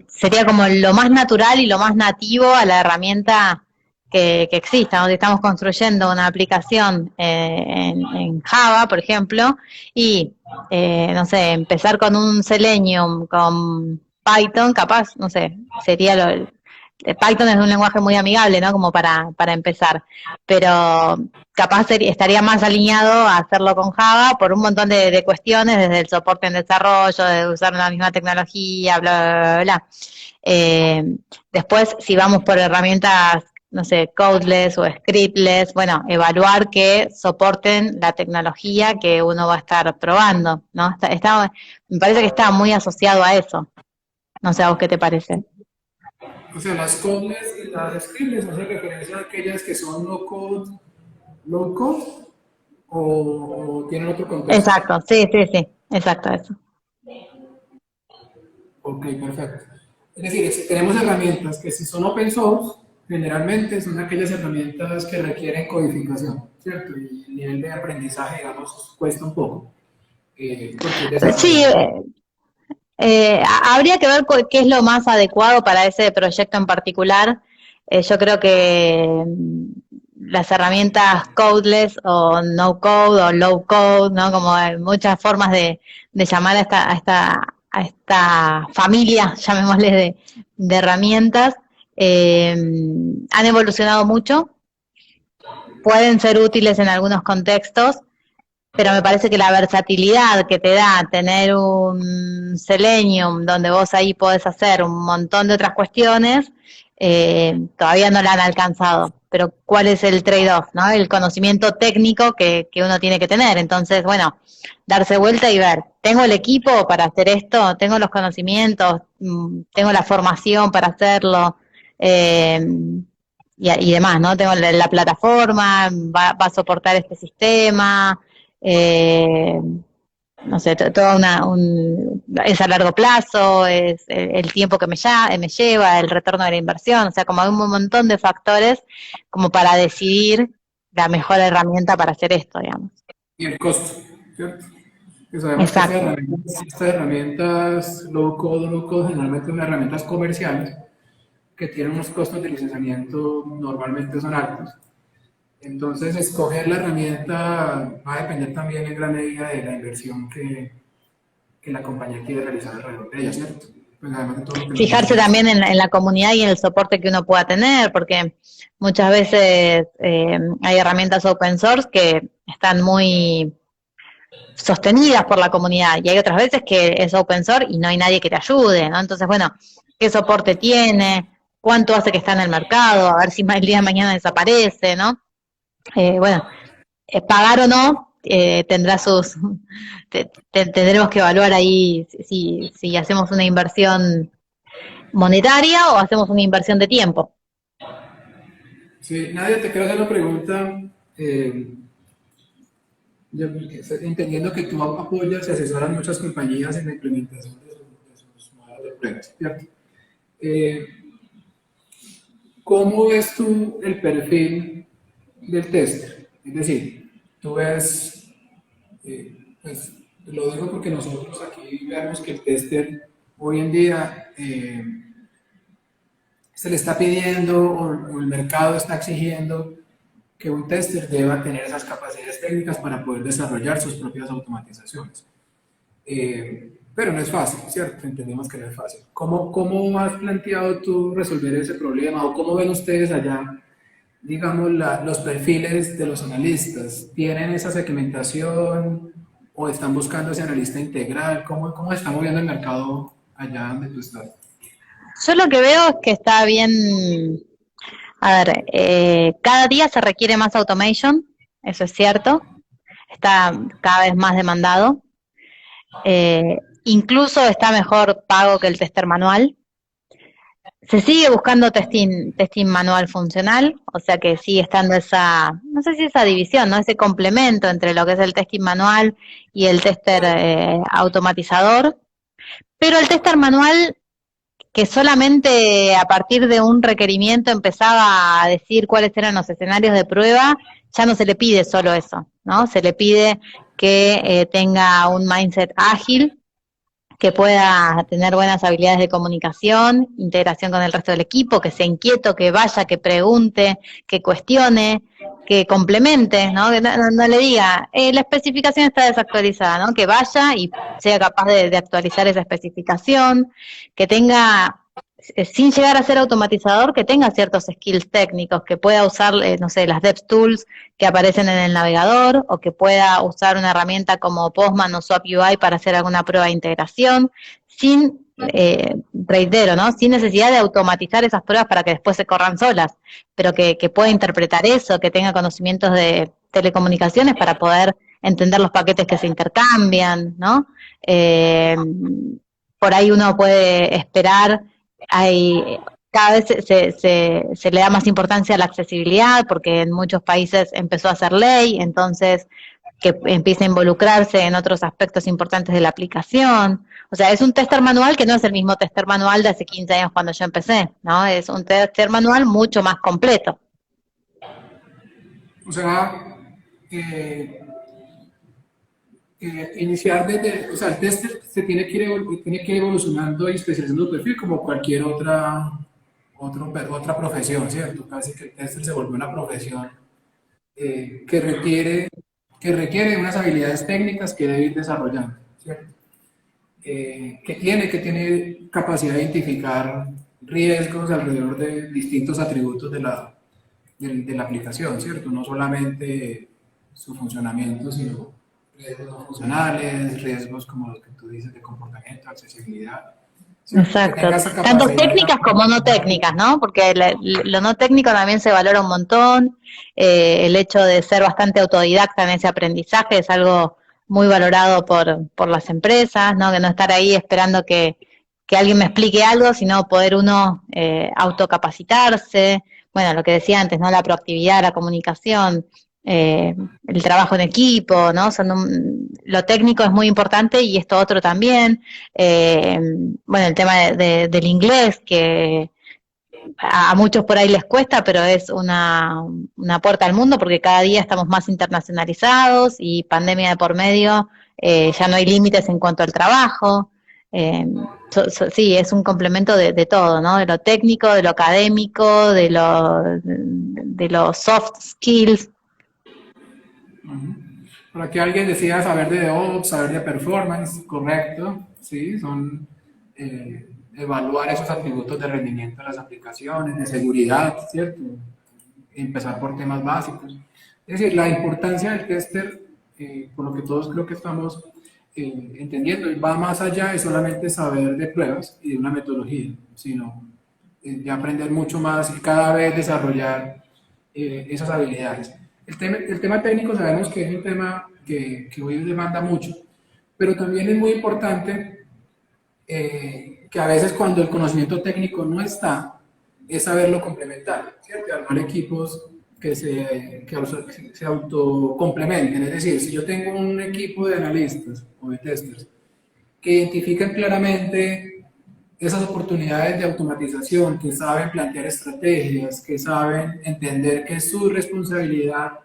A: sería como lo más natural y lo más nativo a la herramienta que exista, ¿no? Si estamos construyendo una aplicación en Java, por ejemplo, y, no sé, empezar con un Selenium, con Python, capaz, no sé, sería Python es un lenguaje muy amigable, ¿no? Como para empezar, pero capaz estaría más alineado a hacerlo con Java por un montón de cuestiones, desde el soporte en desarrollo, de usar la misma tecnología, bla, bla, bla, bla. Después, si vamos por herramientas, no sé, codeless o scriptless, bueno, evaluar que soporten la tecnología que uno va a estar probando, ¿no? Me parece que está muy asociado a eso. No sé a vos qué te parece.
B: O sea, las codes y las scripts hacen referencia a aquellas que son no code, low code o tienen otro contexto.
A: Exacto, sí, sí, sí, exacto, eso.
B: Ok, perfecto. Es decir, si tenemos herramientas que si son open source, generalmente son aquellas herramientas que requieren codificación, ¿cierto? Y el nivel de aprendizaje, digamos, cuesta un poco, porque es
A: Sí,
B: desarrollado.
A: habría que ver qué es lo más adecuado para ese proyecto en particular. Yo creo que las herramientas codeless o no code o low code, ¿no? Como hay muchas formas de llamar a esta familia, llamémosle, de herramientas, eh, han evolucionado mucho, pueden ser útiles en algunos contextos, pero me parece que la versatilidad que te da tener un Selenium donde vos ahí podés hacer un montón de otras cuestiones, todavía no la han alcanzado. Pero ¿cuál es el trade-off, no? El conocimiento técnico que uno tiene que tener. Entonces, bueno, darse vuelta y ver, ¿tengo el equipo para hacer esto? ¿Tengo los conocimientos? ¿Tengo la formación para hacerlo? Eh, y demás, ¿no? Tengo la plataforma, va a soportar este sistema, eh, no sé, es a largo plazo, es el tiempo que me lleva, el retorno de la inversión, o sea, como hay un montón de factores como para decidir la mejor herramienta para hacer esto, digamos.
B: Y el costo, ¿cierto? Que sabemos que
A: Exacto.
B: estas herramientas low code o no code generalmente son herramientas comerciales que tienen unos costos de licenciamiento normalmente son altos. Entonces, escoger la herramienta va a depender también en gran medida de la inversión que la compañía quiere realizar alrededor de ella, ¿cierto? Pues además de todo lo que nos
A: Fijarse
B: mencionaste.
A: también en la comunidad y en el soporte que uno pueda tener, porque muchas veces hay herramientas open source que están muy sostenidas por la comunidad y hay otras veces que es open source y no hay nadie que te ayude, ¿no? Entonces, bueno, ¿qué soporte tiene? ¿Cuánto hace que está en el mercado? A ver si el día de mañana desaparece, ¿no? Bueno, pagar o no, tendrá sus... tendremos que evaluar ahí si hacemos una inversión monetaria o hacemos una inversión de tiempo.
B: Sí, Nadia, te quiero hacer una pregunta. Entendiendo que tú apoyas y asesoras muchas compañías en la implementación de sus modelos de pruebas, ¿cierto? Eh, ¿Cómo ves tú el perfil del tester? Es decir, tú ves, pues lo digo porque nosotros aquí vemos que el tester hoy en día se le está pidiendo o el mercado está exigiendo que un tester deba tener esas capacidades técnicas para poder desarrollar sus propias automatizaciones. pero no es fácil, ¿cierto? Entendemos que no es fácil. ¿Cómo has planteado tú resolver ese problema o cómo ven ustedes allá, digamos, los perfiles de los analistas? ¿Tienen esa segmentación o están buscando ese analista integral? ¿Cómo está moviendo el mercado allá donde tú estás?
A: Yo lo que veo es que está bien, a ver, cada día se requiere más automation, eso es cierto, está cada vez más demandado. Incluso está mejor pago que el tester manual. Se sigue buscando testing manual funcional, o sea que sigue estando esa, no sé si esa división, ¿no? Ese complemento entre lo que es el testing manual y el tester automatizador. Pero el tester manual, que solamente a partir de un requerimiento empezaba a decir cuáles eran los escenarios de prueba, ya no se le pide solo eso, ¿no? Se le pide que tenga un mindset ágil, que pueda tener buenas habilidades de comunicación, integración con el resto del equipo, que sea inquieto, que vaya, que pregunte, que cuestione, que complemente, ¿no? Que no le diga, la especificación está desactualizada, ¿no? Que vaya y sea capaz de actualizar esa especificación, que tenga, sin llegar a ser automatizador, que tenga ciertos skills técnicos, que pueda usar, no sé, las DevTools que aparecen en el navegador, o que pueda usar una herramienta como Postman o Swap UI para hacer alguna prueba de integración, sin, reitero, ¿no? Sin necesidad de automatizar esas pruebas para que después se corran solas, pero que pueda interpretar eso, que tenga conocimientos de telecomunicaciones para poder entender los paquetes que se intercambian, ¿no? Por ahí uno puede esperar, cada vez se le da más importancia a la accesibilidad, porque en muchos países empezó a ser ley, entonces que empiece a involucrarse en otros aspectos importantes de la aplicación. O sea, es un tester manual que no es el mismo tester manual de hace 15 años cuando yo empecé, ¿no? Es un tester manual mucho más completo.
B: O sea, iniciar desde, o sea, el tester se tiene que ir evolucionando y especializando su perfil como cualquier otra profesión, ¿cierto? Casi que el tester se volvió una profesión eh, que requiere, que requiere unas habilidades técnicas que debe ir desarrollando, ¿cierto? Que tiene capacidad de identificar riesgos alrededor de distintos atributos de la aplicación, ¿cierto? No solamente su funcionamiento, sino riesgos no funcionales, riesgos como los que tú dices de comportamiento, accesibilidad. ¿Cierto? Que
A: Exacto.
B: tenga esa
A: Tanto
B: capacidad.
A: técnicas como no técnicas, ¿no? Porque lo no técnico también se valora un montón. El hecho de ser bastante autodidacta en ese aprendizaje es algo muy valorado por las empresas, ¿no? Que no estar ahí esperando que alguien me explique algo, sino poder uno autocapacitarse. Bueno, lo que decía antes, ¿no? La proactividad, la comunicación, el trabajo en equipo, ¿no? Lo técnico es muy importante y esto otro también. Bueno, el tema del inglés, que a muchos por ahí les cuesta, pero es una puerta al mundo porque cada día estamos más internacionalizados y pandemia de por medio, ya no hay límites en cuanto al trabajo. Eh, sí, es un complemento de todo, ¿no? De lo técnico, de lo académico, de los soft skills.
B: Para que alguien decida saber de DevOps, saber de performance, correcto, sí, son evaluar esos atributos de rendimiento de las aplicaciones, de seguridad, ¿cierto? Empezar por temas básicos. Es decir, la importancia del tester, por lo que todos creo que estamos entendiendo, va más allá de solamente saber de pruebas y de una metodología, sino de aprender mucho más y cada vez desarrollar esas habilidades. El tema técnico sabemos que es un tema que hoy demanda mucho, pero también es muy importante que a veces cuando el conocimiento técnico no está, es saberlo complementar, ¿cierto? Armar equipos que se autocomplementen. Es decir, si yo tengo un equipo de analistas o de testers que identifican claramente esas oportunidades de automatización, que saben plantear estrategias, que saben entender que su responsabilidad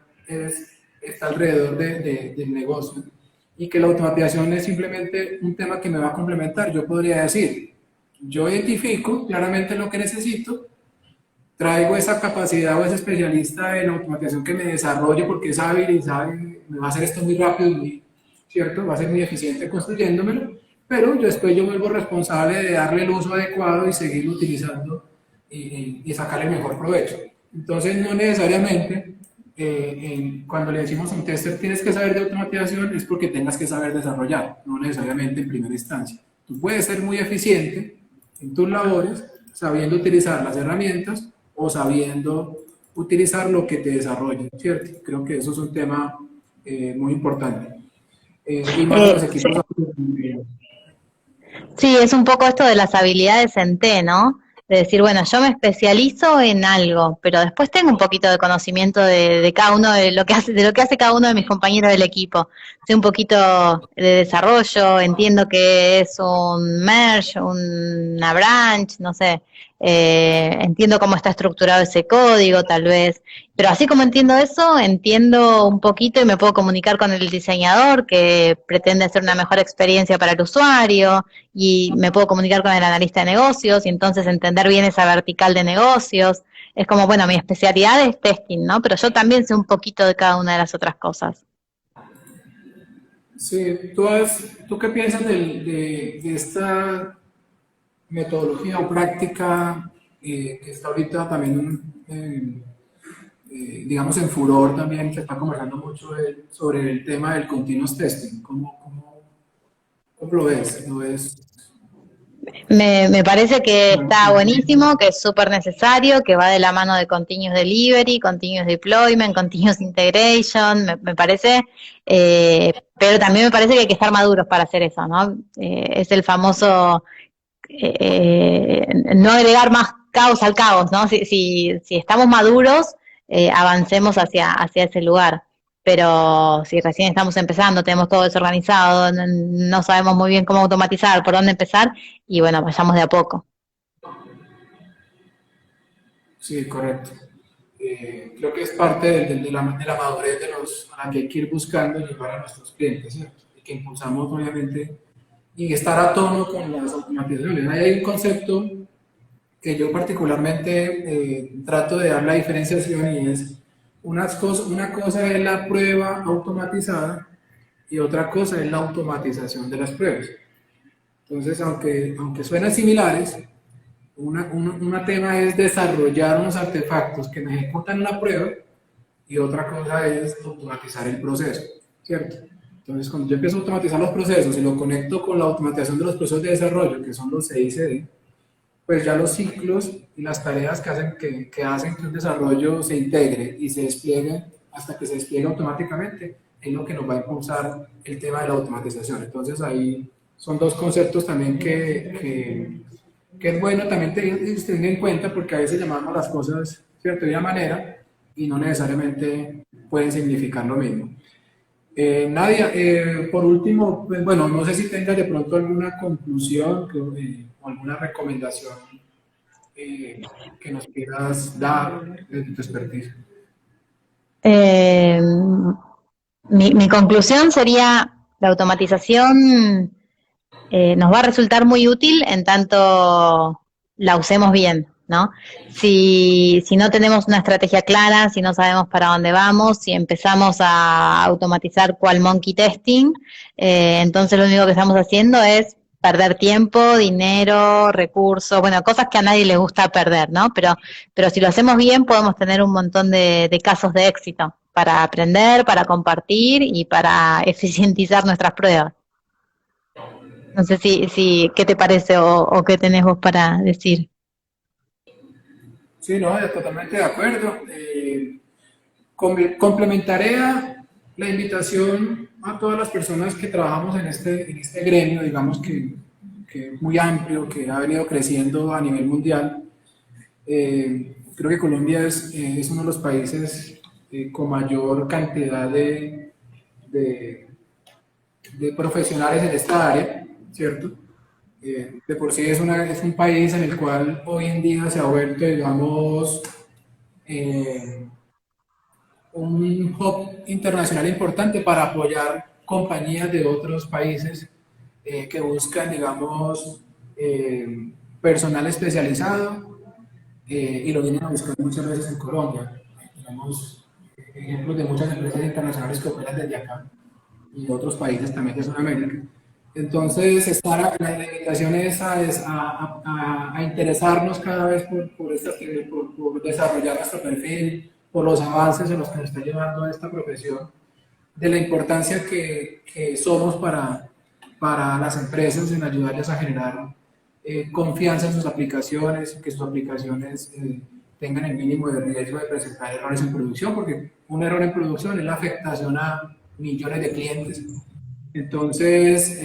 B: está alrededor del negocio y que la automatización es simplemente un tema que me va a complementar. Yo podría decir, yo identifico claramente lo que necesito, traigo esa capacidad o ese especialista en automatización que me desarrolle porque sabe y sabe, me va a hacer esto muy rápido, muy, ¿cierto? Va a ser muy eficiente construyéndomelo pero después yo me vuelvo responsable de darle el uso adecuado y seguirlo utilizando y sacarle el mejor provecho. Entonces, no necesariamente cuando le decimos a un tester tienes que saber de automatización es porque tengas que saber desarrollar, no necesariamente en primera instancia. Tú puedes ser muy eficiente en tus labores sabiendo utilizar las herramientas o sabiendo utilizar lo que te desarrolla, ¿cierto? Creo que eso es un tema muy importante. Y más en los equipos.
A: Sí, es un poco esto de las habilidades en T, ¿no? De decir, bueno, yo me especializo en algo, pero después tengo un poquito de conocimiento de cada uno de lo que hace cada uno de mis compañeros del equipo. Sé un poquito de desarrollo, entiendo que es un merge, una branch, no sé, entiendo cómo está estructurado ese código, tal vez. Pero así como entiendo eso, entiendo un poquito y me puedo comunicar con el diseñador que pretende hacer una mejor experiencia para el usuario y me puedo comunicar con el analista de negocios y entonces entender bien esa vertical de negocios. Es como, bueno, mi especialidad es testing, ¿no? Pero yo también sé un poquito de cada una de las otras cosas.
B: Sí, ¿tú qué piensas de esta metodología o práctica que está ahorita también, digamos, en furor también, se está conversando mucho sobre el tema del continuous testing? ¿Cómo lo ves? ¿Lo ves?
A: Me parece que está buenísimo, que es súper necesario, que va de la mano de Continuous Delivery, Continuous Deployment, Continuous Integration, me parece, pero también me parece que hay que estar maduros para hacer eso, ¿no? Es el famoso no agregar más caos al caos, ¿no? Si estamos maduros, avancemos hacia ese lugar. Pero si recién estamos empezando, tenemos todo desorganizado, no sabemos muy bien cómo automatizar, por dónde empezar, y bueno, vayamos de a poco.
B: Sí, correcto. Creo que es parte de la madurez a la que hay que ir buscando llevar a nuestros clientes, ¿cierto? Y que impulsamos, obviamente, y estar a tono con las automatizaciones. Ahí hay un concepto que yo particularmente trato de dar la diferenciación y es una cosa es la prueba automatizada y otra cosa es la automatización de las pruebas. Entonces, aunque suenan similares, una tema es desarrollar unos artefactos que me ejecutan la prueba y otra cosa es automatizar el proceso, ¿cierto? Entonces, cuando yo empiezo a automatizar los procesos y lo conecto con la automatización de los procesos de desarrollo, que son los CI/CD, pues ya los ciclos y las tareas que hacen que un desarrollo se integre y se despliegue hasta que se despliegue automáticamente, es lo que nos va a impulsar el tema de la automatización. Entonces ahí son dos conceptos también que es bueno también tener en cuenta porque a veces llamamos las cosas cierto de una manera y no necesariamente pueden significar lo mismo. Nadia, por último, pues, bueno, no sé si tengas de pronto alguna conclusión o alguna recomendación que nos quieras dar de tu expertise.
A: Eh, mi conclusión sería, la automatización nos va a resultar muy útil en tanto la usemos bien, ¿no? Si no tenemos una estrategia clara, si no sabemos para dónde vamos, si empezamos a automatizar cual monkey testing, entonces lo único que estamos haciendo es perder tiempo, dinero, recursos, bueno, cosas que a nadie le gusta perder, ¿no? Pero si lo hacemos bien podemos tener un montón de casos de éxito para aprender, para compartir y para eficientizar nuestras pruebas. No sé ¿qué te parece o qué tenés vos para decir?
B: Sí, no, totalmente de acuerdo. Complementaré la invitación a todas las personas que trabajamos en este gremio, digamos que es muy amplio, que ha venido creciendo a nivel mundial. Creo que Colombia es uno de los países con mayor cantidad de, de profesionales en esta área, ¿cierto? De por sí es un país en el cual hoy en día se ha vuelto, digamos, eh, un hub internacional importante para apoyar compañías de otros países que buscan, digamos, personal especializado y lo vienen a buscar muchas veces en Colombia. Tenemos ejemplos de muchas empresas internacionales que operan desde acá y otros países también de Sudamérica. Entonces, la invitación es a interesarnos cada vez por desarrollar nuestro perfil, por los avances en los que nos está llevando a esta profesión, de la importancia que somos para las empresas en ayudarles a generar confianza en sus aplicaciones, que sus aplicaciones tengan el mínimo de riesgo de presentar errores en producción, porque un error en producción es la afectación a millones de clientes. Entonces,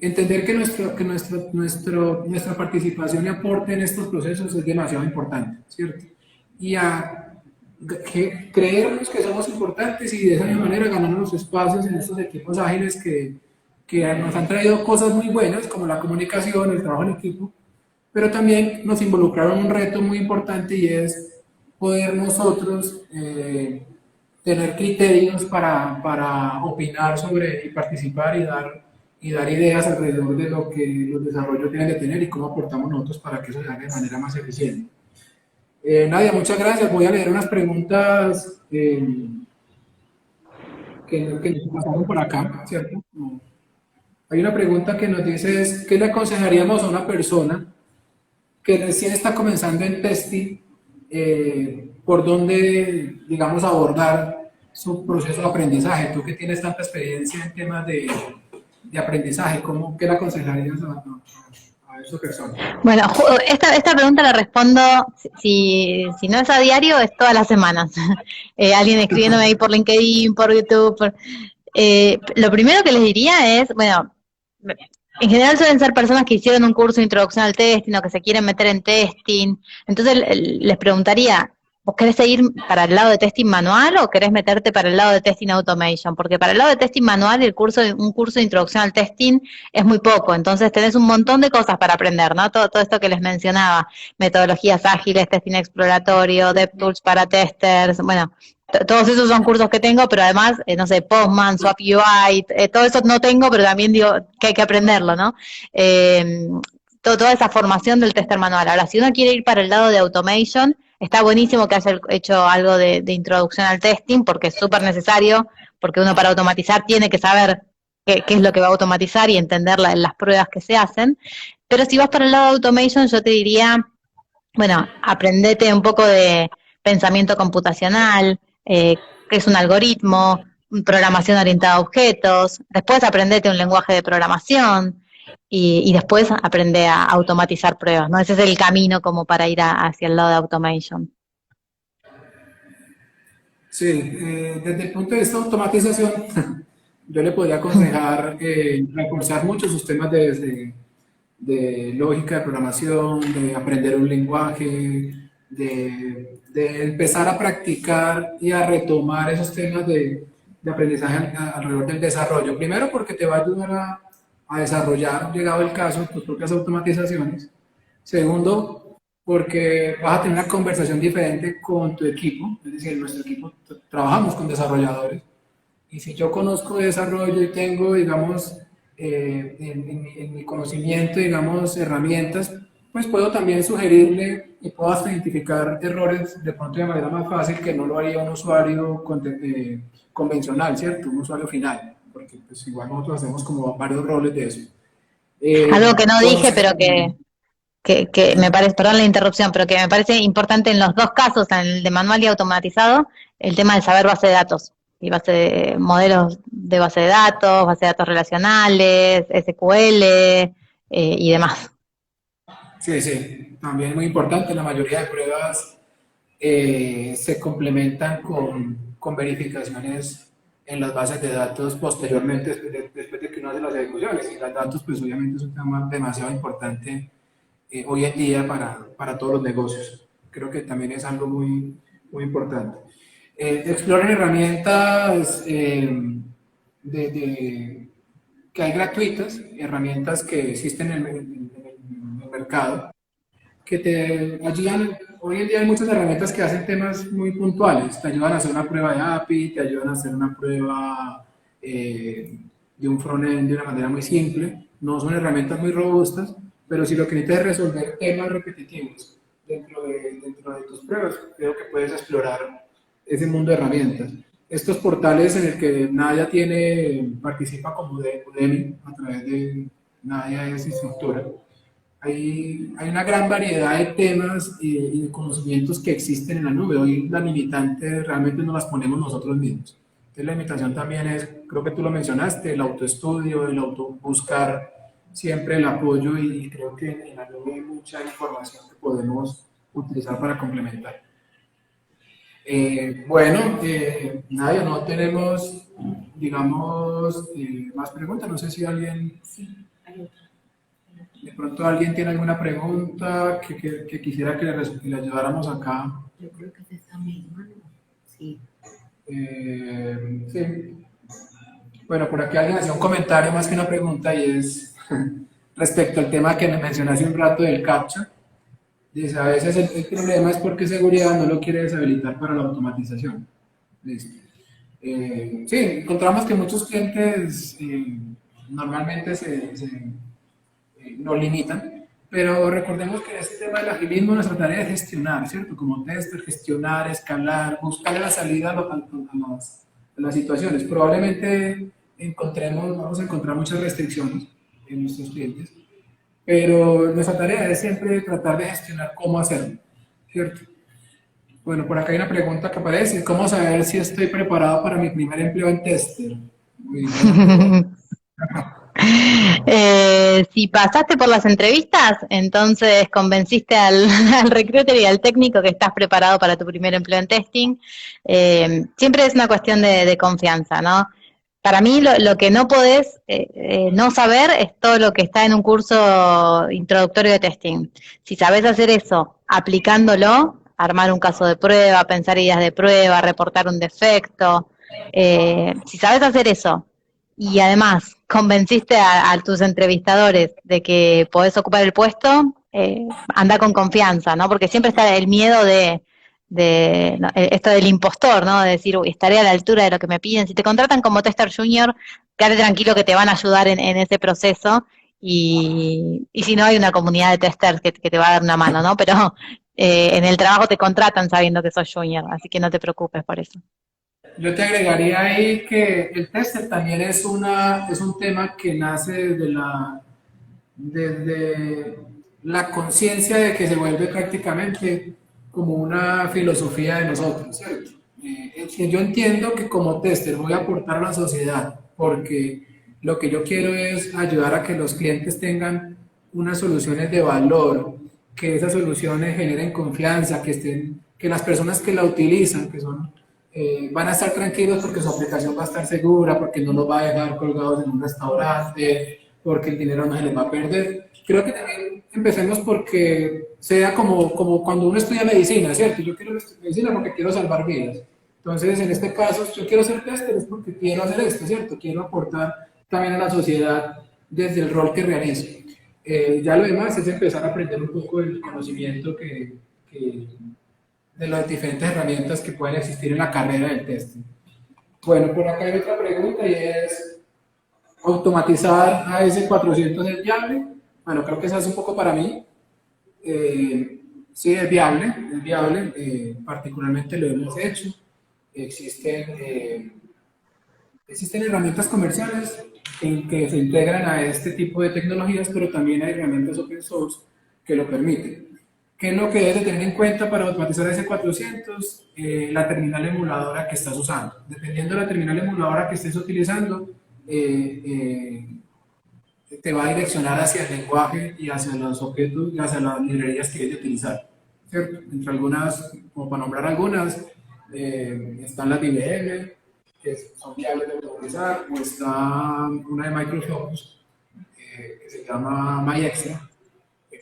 B: entender que nuestra participación y aporte en estos procesos es demasiado importante, ¿cierto? Y creernos que somos importantes y de esa manera ganarnos los espacios en estos equipos ágiles que nos han traído cosas muy buenas, como la comunicación, el trabajo en equipo, pero también nos involucraron en un reto muy importante y es poder nosotros tener criterios para opinar sobre y participar y dar ideas alrededor de lo que los desarrollos tienen que tener y cómo aportamos nosotros para que eso se haga de manera más eficiente. Nadia, muchas gracias. Voy a leer unas preguntas que nos pasaron por acá, ¿cierto? Hay una pregunta que nos dice, ¿qué le aconsejaríamos a una persona que recién está comenzando en testing, por dónde, digamos, abordar su proceso de aprendizaje? Tú que tienes tanta experiencia en temas de aprendizaje, ¿qué le aconsejarías a esa persona?
A: Bueno, esta pregunta la respondo, si no es a diario, es todas las semanas. Alguien escribiéndome ahí por LinkedIn, por YouTube. Lo primero que les diría es, bueno, en general suelen ser personas que hicieron un curso de introducción al testing o que se quieren meter en testing. Entonces les preguntaría, ¿vos querés seguir para el lado de testing manual o querés meterte para el lado de testing automation? Porque para el lado de testing manual un curso de introducción al testing es muy poco, entonces tenés un montón de cosas para aprender, ¿no? Todo esto que les mencionaba, metodologías ágiles, testing exploratorio, DevTools para testers, bueno, todos esos son cursos que tengo, pero además, no sé, Postman, Swap UI, todo eso no tengo, pero también digo que hay que aprenderlo, ¿no? Toda esa formación del tester manual. Ahora, si uno quiere ir para el lado de automation, está buenísimo que haya hecho algo de introducción al testing, porque es súper necesario, porque uno para automatizar tiene que saber qué es lo que va a automatizar y entender las pruebas que se hacen. Pero si vas para el lado de automation, yo te diría, bueno, aprendete un poco de pensamiento computacional, qué es un algoritmo, programación orientada a objetos, después aprendete un lenguaje de programación y después aprende a automatizar pruebas, ¿no? Ese es el camino como para ir hacia el lado de automation.
B: Sí, desde el punto de vista de automatización, yo le podría aconsejar reforzar mucho sus temas de lógica de programación, de aprender un lenguaje, de empezar a practicar y a retomar esos temas de aprendizaje alrededor del desarrollo. Primero porque te va a ayudar a desarrollar, llegado el caso, tus propias automatizaciones. Segundo, porque vas a tener una conversación diferente con tu equipo, es decir, en nuestro equipo trabajamos con desarrolladores, y si yo conozco de desarrollo y tengo, digamos, en mi conocimiento, digamos, herramientas, pues puedo también sugerirle y puedo hasta identificar errores de pronto de manera más fácil que no lo haría un usuario convencional, ¿cierto? Un usuario final, porque pues igual nosotros hacemos como varios roles de eso.
A: Algo que no dije, pero que me parece, perdón la interrupción, pero que me parece importante en los dos casos, en el de manual y automatizado, el tema de saber base de datos y modelos de base de datos relacionales, SQL y demás.
B: Sí, sí, también es muy importante. La mayoría de pruebas se complementan con verificaciones en las bases de datos posteriormente, después de que uno hace las ejecuciones. Y los datos, pues obviamente es un tema demasiado importante hoy en día para todos los negocios. Creo que también es algo muy, muy importante. Exploren herramientas que hay gratuitas, herramientas que existen en el mercado, que te ayudan. Hoy en día hay muchas herramientas que hacen temas muy puntuales, te ayudan a hacer una prueba de API, te ayudan a hacer una prueba de un frontend de una manera muy simple. No son herramientas muy robustas, pero si lo que necesitas es resolver temas repetitivos dentro de tus pruebas, creo que puedes explorar ese mundo de herramientas. estos portales en el que Nadia participa como de Udemy a través de Nadia es instructora. Hay una gran variedad de temas y de conocimientos que existen en la nube. Hoy las limitantes realmente no las ponemos nosotros mismos. Entonces la limitación también es, creo que tú lo mencionaste, el autoestudio, el auto buscar siempre el apoyo y creo que en la nube hay mucha información que podemos utilizar para complementar. Bueno, Nadia, no tenemos, digamos, más preguntas. No sé si alguien,
C: Sí, hay otra.
B: de pronto alguien tiene alguna pregunta que quisiera que le ayudáramos acá.
C: Yo creo que es esa misma, ¿no? Sí.
B: Sí. Bueno, por aquí alguien hacía un comentario más que una pregunta y es respecto al tema que me mencioné hace un rato del CAPTCHA. Dice, a veces el problema es porque seguridad no lo quiere deshabilitar para la automatización. Listo. Sí, encontramos que muchos clientes normalmente nos limitan, pero recordemos que este tema del agilismo nuestra tarea es gestionar, ¿cierto? Como tester, gestionar, escalar, buscar la salida a las situaciones. Probablemente vamos a encontrar muchas restricciones en nuestros clientes, pero nuestra tarea es siempre tratar de gestionar cómo hacerlo, ¿cierto? Bueno, por acá hay una pregunta que aparece, ¿cómo saber si estoy preparado para mi primer empleo en tester? Muy buena pregunta.
A: Si pasaste por las entrevistas, entonces convenciste al recruiter y al técnico que estás preparado para tu primer empleo en testing. Siempre es una cuestión de confianza, ¿no? Para mí lo que no podés no saber es todo lo que está en un curso introductorio de testing. Si sabés hacer eso aplicándolo, armar un caso de prueba, pensar ideas de prueba, reportar un defecto, si sabés hacer eso y además convenciste a tus entrevistadores de que podés ocupar el puesto, anda con confianza, ¿no? Porque siempre está el miedo no, esto del impostor, ¿no? De decir, uy, estaré a la altura de lo que me piden. Si te contratan como tester junior, quédate tranquilo que te van a ayudar en ese proceso y si no, hay una comunidad de testers que te va a dar una mano, ¿no? Pero en el trabajo te contratan sabiendo que sos junior, así que no te preocupes por eso.
B: Yo te agregaría ahí que el tester también es un tema que nace desde la conciencia de que se vuelve prácticamente como una filosofía de nosotros, ¿cierto? Si yo entiendo que como tester voy a aportar a la sociedad porque lo que yo quiero es ayudar a que los clientes tengan unas soluciones de valor, que esas soluciones generen confianza, que las personas que la utilizan, que son van a estar tranquilos porque su aplicación va a estar segura, porque no los va a dejar colgados en un restaurante, porque el dinero no se les va a perder. Creo que también empecemos porque sea como cuando uno estudia medicina, ¿cierto? Yo quiero estudiar medicina porque quiero salvar vidas. Entonces, en este caso, yo quiero ser tester es porque quiero hacer esto, ¿cierto? Quiero aportar también a la sociedad desde el rol que realizo. Ya lo demás es empezar a aprender un poco el conocimiento de las diferentes herramientas que pueden existir en la carrera del testing. Bueno, por acá hay otra pregunta y es, ¿automatizar AS400 es viable? Bueno, creo que esa es un poco para mí. Sí, es viable, particularmente lo hemos hecho. Existen herramientas comerciales que se integran a este tipo de tecnologías, pero también hay herramientas open source que lo permiten. ¿Qué es lo que debes de tener en cuenta para automatizar S400? La terminal emuladora que estás usando. Dependiendo de la terminal emuladora que estés utilizando, te va a direccionar hacia el lenguaje y hacia los objetos y hacia las librerías que debes de utilizar, ¿cierto? Entre algunas, como para nombrar algunas, están las de IBM, que son viables de automatizar, o está una de Microsoft, que se llama MyExtra,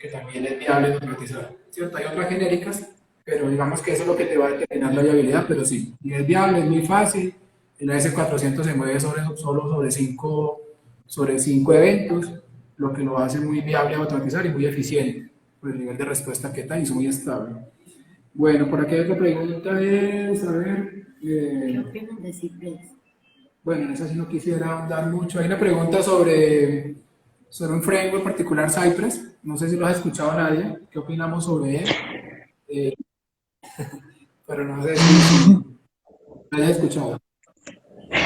B: que también es viable de automatizar, ¿cierto? Hay otras genéricas, pero digamos que eso es lo que te va a determinar la viabilidad, pero sí, y es viable, es muy fácil. El AS400 se mueve solo sobre cinco eventos, lo que lo hace muy viable a automatizar y muy eficiente por el nivel de respuesta que da y es muy estable. Bueno, por aquí hay otra pregunta, es, a ver...
C: ¿Qué opinan de Cypress?
B: Bueno, en esa sí no quisiera ahondar mucho. Hay una pregunta sobre un framework particular, Cypress. No sé si lo has escuchado nadie. ¿Qué opinamos sobre él? Eh, pero no sé si lo hayas escuchado.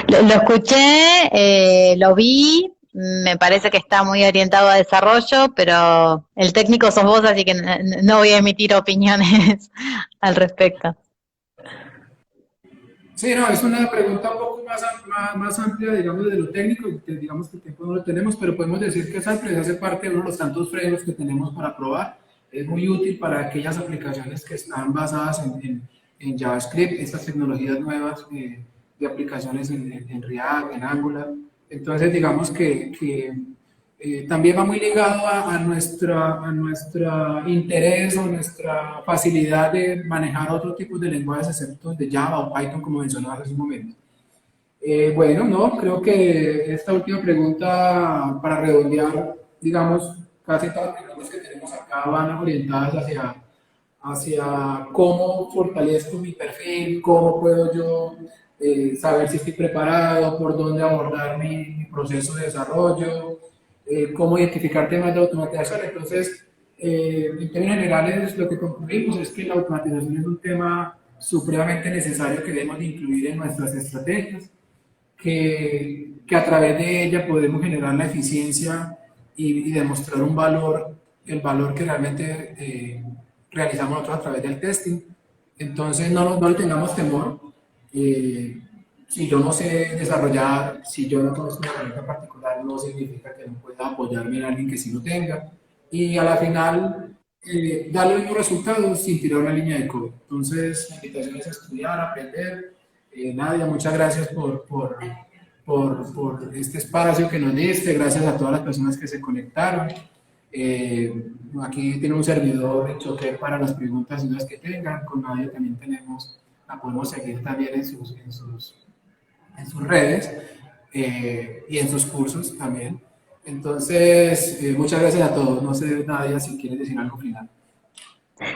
A: Lo escuché, lo vi, me parece que está muy orientado a desarrollo, pero el técnico sos vos, así que no voy a emitir opiniones al respecto.
B: Sí, no, es una pregunta un poco más amplia, digamos, de lo técnico, que digamos que el tiempo no lo tenemos, pero podemos decir que esa empresa hace parte de uno de los tantos frenos que tenemos para probar. Es muy útil para aquellas aplicaciones que están basadas en JavaScript, estas tecnologías nuevas de aplicaciones en React, en Angular. Entonces, digamos que también va muy ligado a nuestra interés o nuestra facilidad de manejar otro tipo de lenguajes excepto de Java o Python, como mencionabas hace un momento. Bueno, no, creo que esta última pregunta, para redondear, digamos, casi todas las preguntas que tenemos acá van orientadas hacia cómo fortalezco mi perfil, cómo puedo yo saber si estoy preparado, por dónde abordar mi proceso de desarrollo, cómo identificar temas de automatización. Entonces, en términos generales, lo que concluimos es que la automatización es un tema supremamente necesario que debemos de incluir en nuestras estrategias, que a través de ella podemos generar la eficiencia y demostrar un valor, el valor que realmente realizamos nosotros a través del testing. Entonces no le tengamos temor. Si yo no sé desarrollar, si yo no conozco una herramienta particular, no significa que no pueda apoyarme en alguien que sí lo tenga. Y a la final, darle los mismos resultados sin tirar una línea de código. Entonces, la invitación es a estudiar, aprender. Nadia, muchas gracias por este espacio que nos diste, gracias a todas las personas que se conectaron. Aquí tiene un servidor choque para las preguntas y dudas que tengan. Con Nadia también tenemos, la podemos seguir también en sus redes y en sus cursos también. Entonces, muchas gracias a todos. No sé, Nadia, si quieres decir algo final.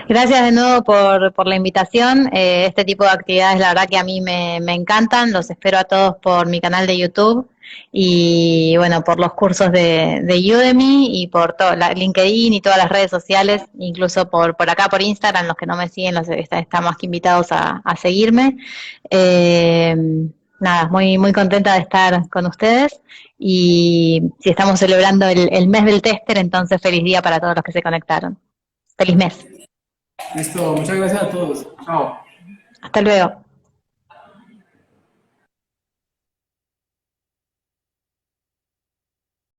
A: Gracias de nuevo por la invitación. Este tipo de actividades, la verdad que a mí me encantan. Los espero a todos por mi canal de YouTube y, bueno, por los cursos de Udemy y por todo, LinkedIn y todas las redes sociales, incluso por acá, por Instagram. Los que no me siguen están más que invitados a seguirme. Eh, Nada, muy contenta de estar con ustedes y si estamos celebrando el mes del tester, entonces feliz día para todos los que se conectaron. Feliz mes.
B: Listo, muchas gracias a todos. Chao.
A: Hasta luego.